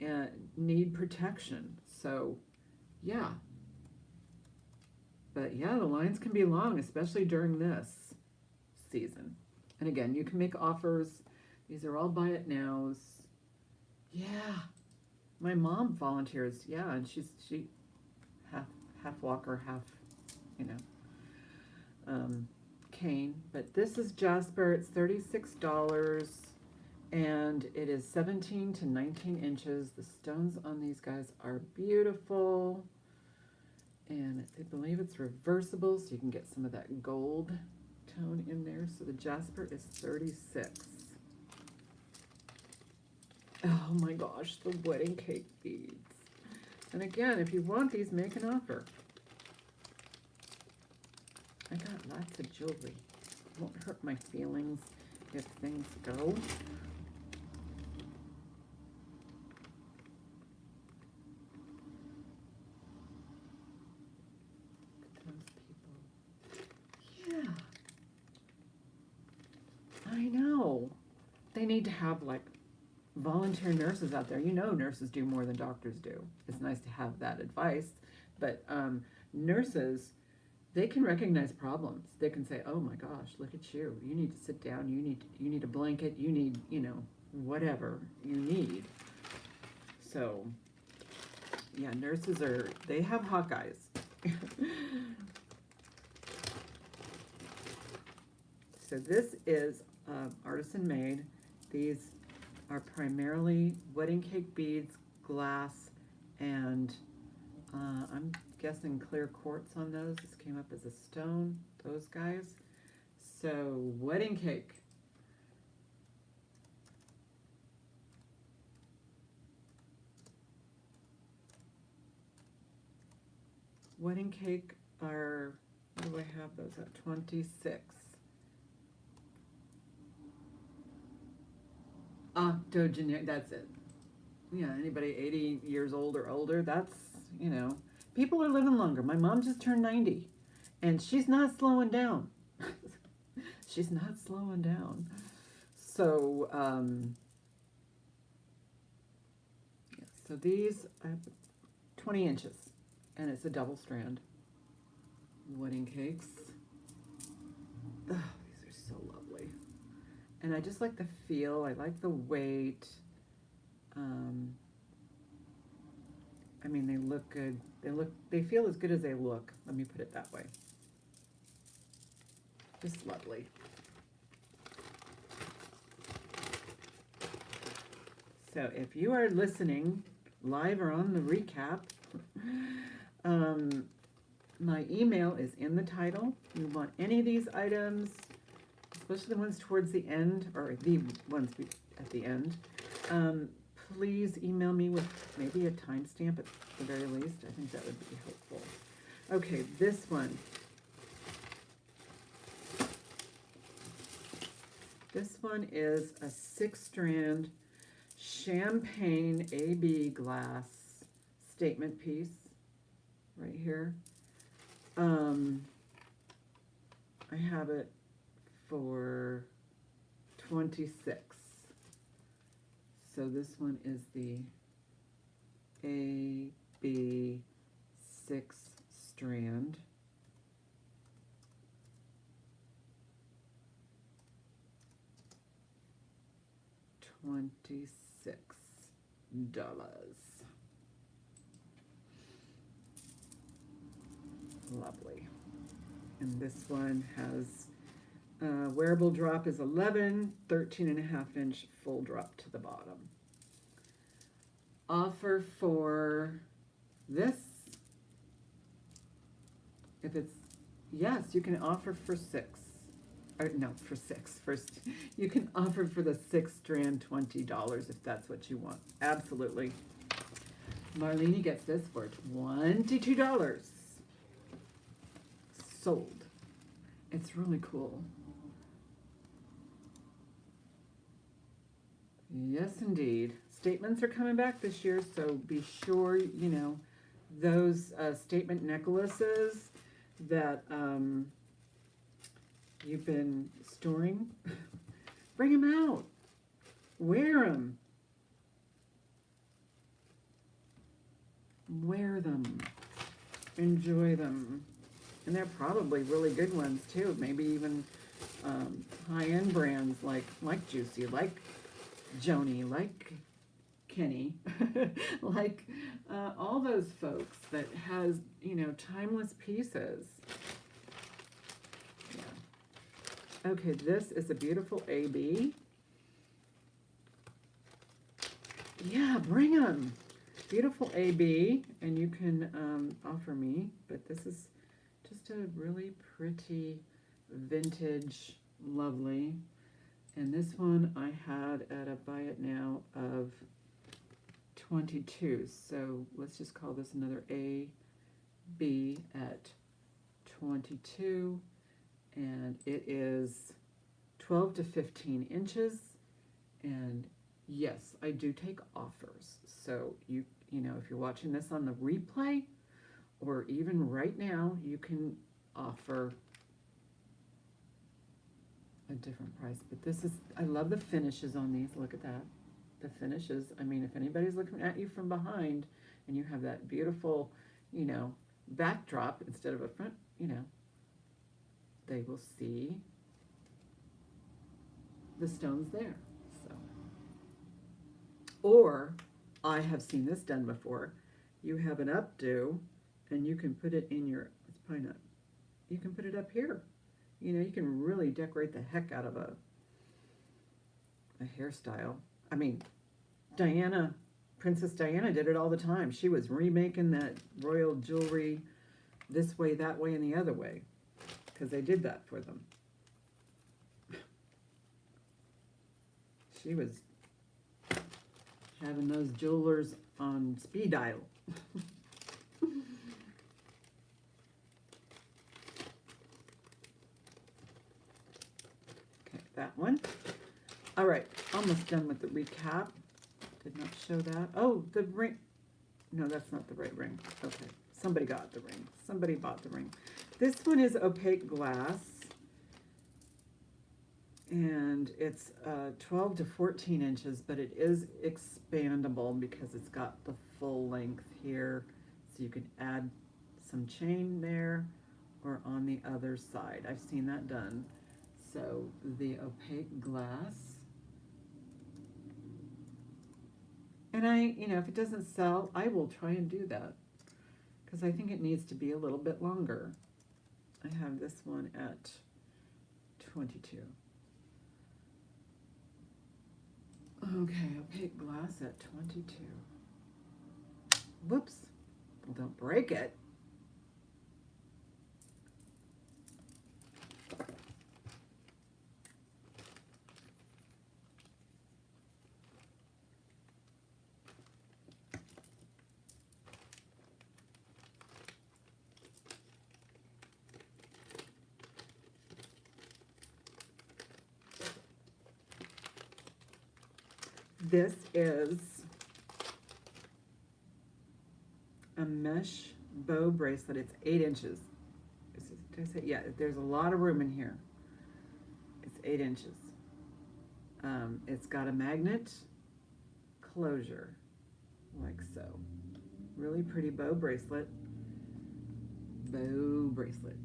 and need protection. So, yeah. But yeah, the lines can be long, especially during this season. And again, you can make offers. These are all buy it nows. Yeah. My mom volunteers, yeah, and she half walker, half, you know, cane. But this is Jasper. It's $36, and it is 17 to 19 inches. The stones on these guys are beautiful, and I believe it's reversible, so you can get some of that gold tone in there. So the Jasper is 36. Oh my gosh, the wedding cake beads. And again, if you want these, make an offer. I got lots of jewelry. Won't hurt my feelings if things go. Those people. Yeah. I know. They need to have like volunteer nurses out there. You know, nurses do more than doctors do. It's nice to have that advice, but nurses, they can recognize problems. They can say, "Oh my gosh, look at you. You need to sit down. You need a blanket. You need, you know, whatever you need." So, yeah, nurses they have hawk eyes. So this is artisan made. These are primarily wedding cake beads, glass, and I'm guessing clear quartz on those. This came up as a stone, those guys. So wedding cake. Wedding cake are, where do I have those at? 26. Octogenarian, that's it. Yeah, anybody 80 years old or older, that's, you know, people are living longer. My mom just turned 90, and she's not slowing down. She's not slowing down. So, yeah, so these are 20 inches, and it's a double strand. Wedding cakes. Oh, these are so lovely. And I just like the feel. I like the weight. I mean, they look good. They feel as good as they look. Let me put it that way. Just lovely. So if you are listening live or on the recap, My email is in the title. You want any of these items, especially the ones towards the end, or the ones at the end, please email me with maybe a timestamp at the very least. I think that would be helpful. Okay, this one. This one is a 6-strand champagne AB glass statement piece right here. I have it for 26. So this one is the AB 6-strand. $26. Lovely. And this one has wearable drop is 11, 13.5-inch full drop to the bottom. Offer for this, if it's, yes, you can offer for 6. Or no, for 6. First, you can offer for the 6-strand $20 if that's what you want. Absolutely. Marlene gets this for $22. Sold. It's really cool. Yes, indeed. Statements are coming back this year, so be sure, you know, those statement necklaces that you've been storing, bring them out. Wear them. Wear them. Enjoy them. And they're probably really good ones too. Maybe even high-end brands like Juicy, like Joni, like Kenny, like all those folks that has, you know, timeless pieces. Yeah. Okay, this is a beautiful AB. Yeah, bring them. Beautiful AB, and you can offer me, but this is just a really pretty vintage, lovely. And this one I had at a buy it now of 22. So let's just call this another A, B at 22. And it is 12 to 15 inches. And yes, I do take offers. So you know, if you're watching this on the replay, or even right now, you can offer a different price. But this is, I love the finishes on these. Look at that. The finishes. I mean, if anybody's looking at you from behind and you have that beautiful, you know, backdrop instead of a front, you know, they will see the stones there. So, or I have seen this done before. You have an updo and you can put it in your, it's probably not, you can put it up here. You know, you can really decorate the heck out of a hairstyle. I mean, Diana, Princess Diana did it all the time. She was remaking that royal jewelry this way, that way, and the other way, because they did that for them. She was having those jewelers on speed dial. Okay, that one. All right, almost done with the recap. Did not show that. Oh, the ring. No, that's not the right ring. Okay, somebody got the ring. Somebody bought the ring. This one is opaque glass. And it's 12 to 14 inches, but it is expandable because it's got the full length here. So you can add some chain there or on the other side. I've seen that done. So the opaque glass. And you know, if it doesn't sell, I will try and do that because I think it needs to be a little bit longer. I have this one at 22. Okay, opaque glass at 22. Whoops. Well, don't break it. This is a mesh bow bracelet. It's 8 inches. Did I say? Yeah, there's a lot of room in here. It's 8 inches. It's got a magnet closure, like so. Really pretty bow bracelet. Bow bracelet.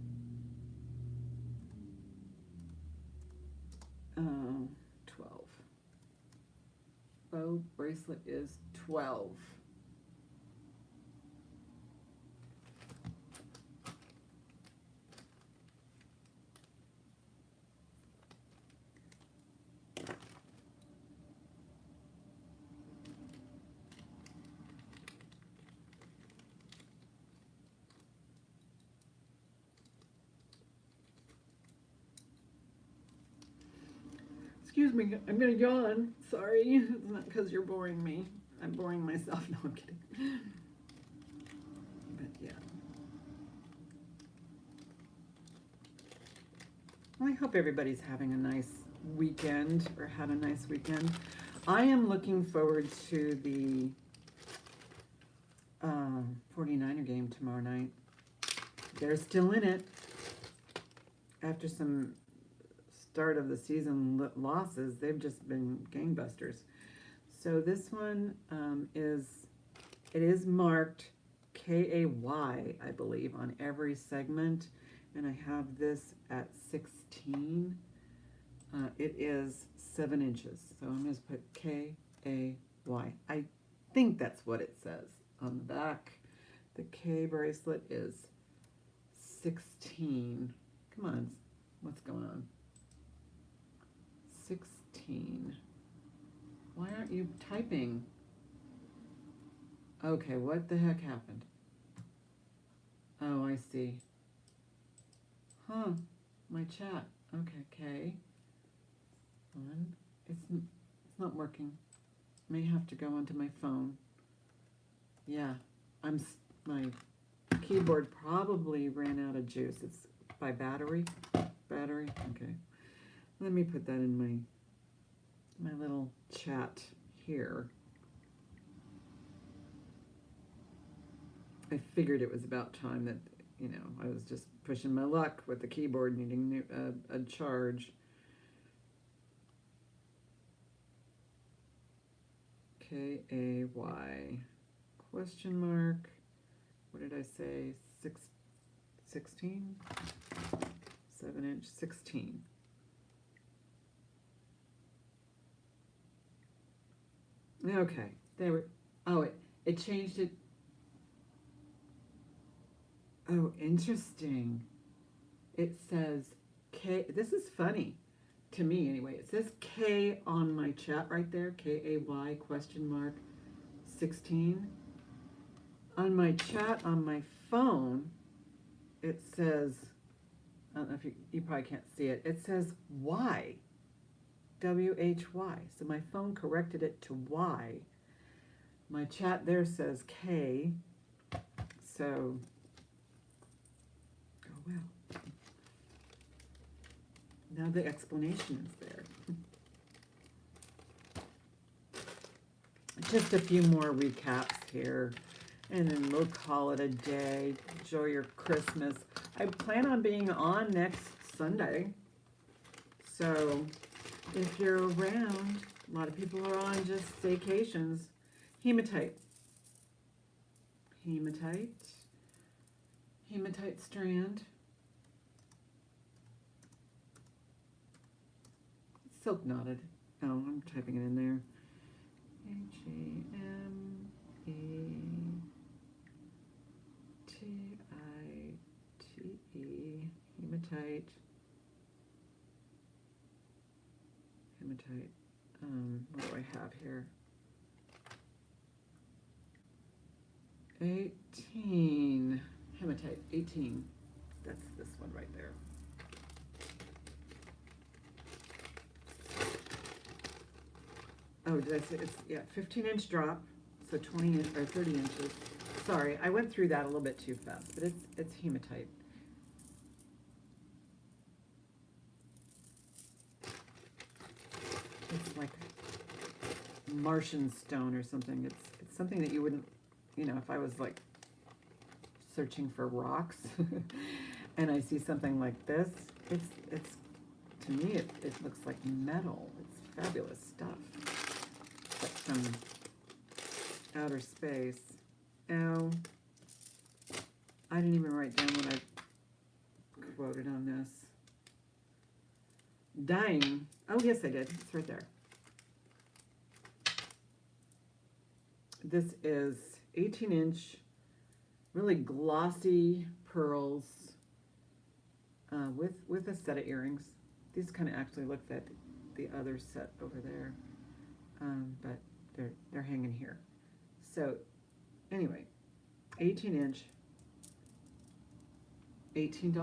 12. Bow bracelet is 12. Excuse me, I'm gonna yawn. Sorry, it's not because you're boring me. I'm boring myself. No, I'm kidding. But yeah. Well, I hope everybody's having a nice weekend or had a nice weekend. I am looking forward to the 49er game tomorrow night. They're still in it after some start of the season losses. They've just been gangbusters. So this one it is marked KAY, I believe, on every segment, and I have this at 16. It is 7 inches, so I'm going to put KAY. I think that's what it says on the back. The K bracelet is 16. Come on, what's going on? 16. Why aren't you typing? Okay, what the heck happened? Oh, I see. Huh, my chat. Okay, K. It's not working. May have to go onto my phone. Yeah, my keyboard probably ran out of juice. It's by battery. Okay. Let me put that in my little chat here. I figured it was about time that, you know, I was just pushing my luck with the keyboard needing a charge. KAY question mark. What did I say? 16? 7 inch, 16. Okay, there we. Oh, it changed it. Oh, interesting. It says K. This is funny to me, anyway. It says K on my chat right there. KAY question mark 16. On my chat on my phone, it says. I don't know if you probably can't see it. It says Y. WHY. So my phone corrected it to Y. My chat there says K. So, oh well. Now the explanation is there. Just a few more recaps here, and then we'll call it a day. Enjoy your Christmas. I plan on being on next Sunday. So, if you're around, a lot of people are on just staycations. Hematite strand. Silk knotted. Oh, I'm typing it in there. HAMETITE. Hematite. What do I have here? 18. Hematite, 18. That's this one right there. Oh, did I say it's, yeah, 15-inch drop, so 20 or 30 inches. Sorry, I went through that a little bit too fast, but it's hematite. It's like Martian stone or something. It's something that you wouldn't, if I was like searching for rocks and I see something like this, it's to me it looks like metal. It's fabulous stuff. Like from outer space. Oh, I didn't even write down what I quoted on this. Dying. Oh, yes, I did. It's right there. This is 18-inch, really glossy pearls with a set of earrings. These kind of actually look like the other set over there, but they're hanging here. So anyway, 18-inch, $18.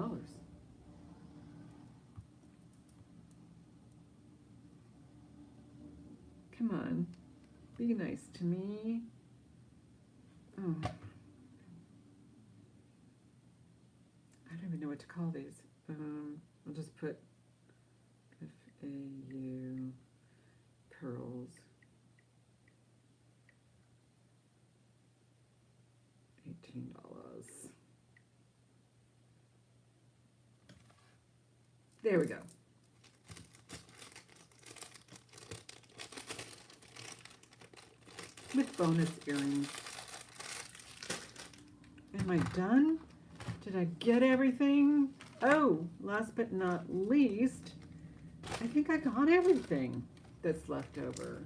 Come on, be nice to me. Oh, I don't even know what to call these. I'll just put FAU pearls. $18. There we go. With bonus earrings. Am I done? Did I get everything? Oh, last but not least, I think I got everything that's left over.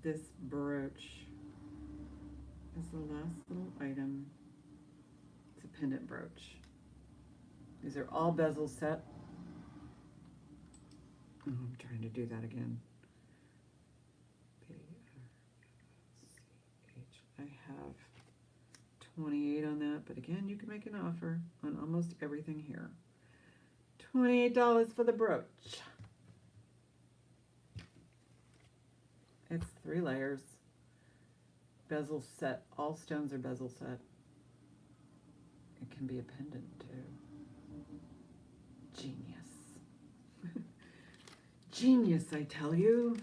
This brooch is the last little item. It's a pendant brooch. These are all bezel set. Oh, I'm trying to do that again. I have 28 on that, but again, you can make an offer on almost everything here. $28 for the brooch. It's 3 layers. Bezel set. All stones are bezel set. It can be a pendant too. Genius. Genius, I tell you.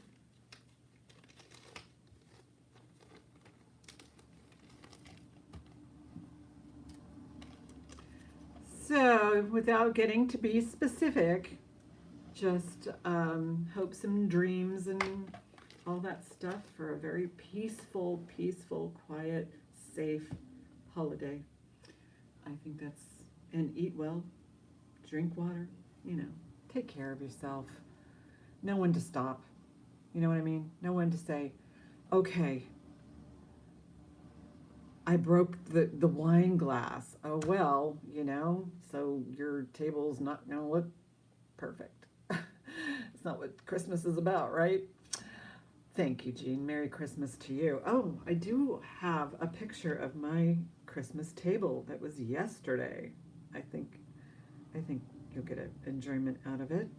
So, without getting to be specific, just hopes and dreams and all that stuff for a very peaceful, quiet, safe holiday. I think that's, and eat well, drink water, take care of yourself. Know when to stop. You know what I mean? Know when to say, okay, I broke the wine glass. Oh, well, so your table's not going to look perfect. It's not what Christmas is about, right? Thank you, Jean. Merry Christmas to you. Oh, I do have a picture of my Christmas table that was yesterday. I think you'll get an enjoyment out of it.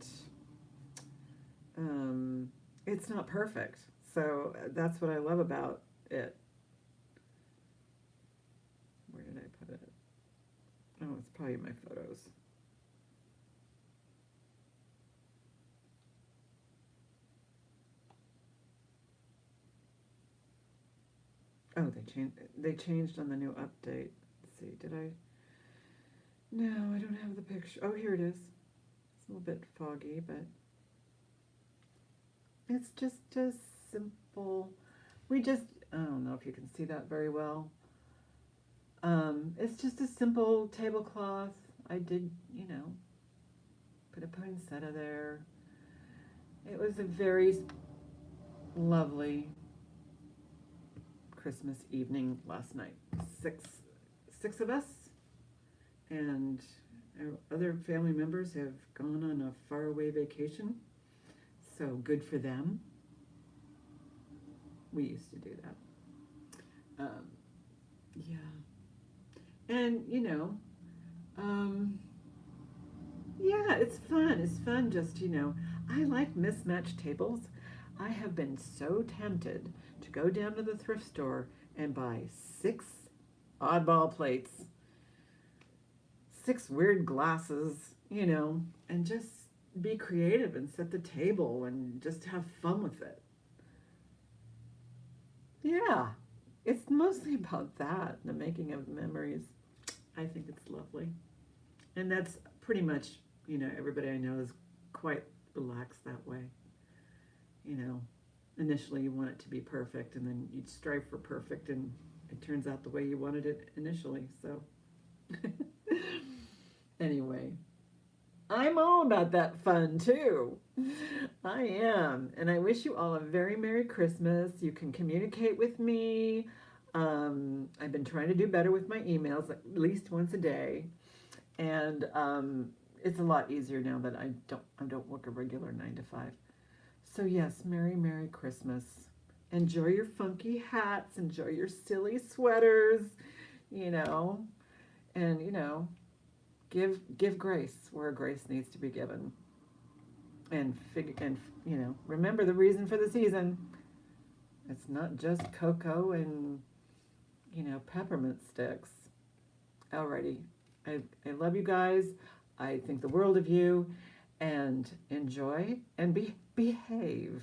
It's not perfect, so that's what I love about it. Where did I put it? Oh, it's probably in my photos. Oh, they changed on the new update. Let's see, did I? No, I don't have the picture. Oh, here it is. It's a little bit foggy, but it's just a simple, I don't know if you can see that very well. It's just a simple tablecloth. I did, put a poinsettia there. It was a very lovely Christmas evening last night. Six of us, and our other family members have gone on a faraway vacation, so good for them. We used to do that. Yeah. And, yeah, it's fun. It's fun just, I like mismatched tables. I have been so tempted to go down to the thrift store and buy 6 oddball plates, 6 weird glasses, you know, and just be creative and set the table and just have fun with it. Yeah, it's mostly about that, the making of memories. I think it's lovely. And that's pretty much, everybody I know is quite relaxed that way. You know, initially you want it to be perfect and then you strive for perfect and it turns out the way you wanted it initially. So, anyway, I'm all about that fun too. I am. And I wish you all a very Merry Christmas. You can communicate with me. I've been trying to do better with my emails, at least once a day. And it's a lot easier now that I don't work a regular 9 to 5. So yes, Merry Christmas. Enjoy your funky hats, enjoy your silly sweaters, you know, and give grace where grace needs to be given. And remember the reason for the season. It's not just cocoa and peppermint sticks. Alrighty. I love you guys. I think the world of you, and enjoy and behave.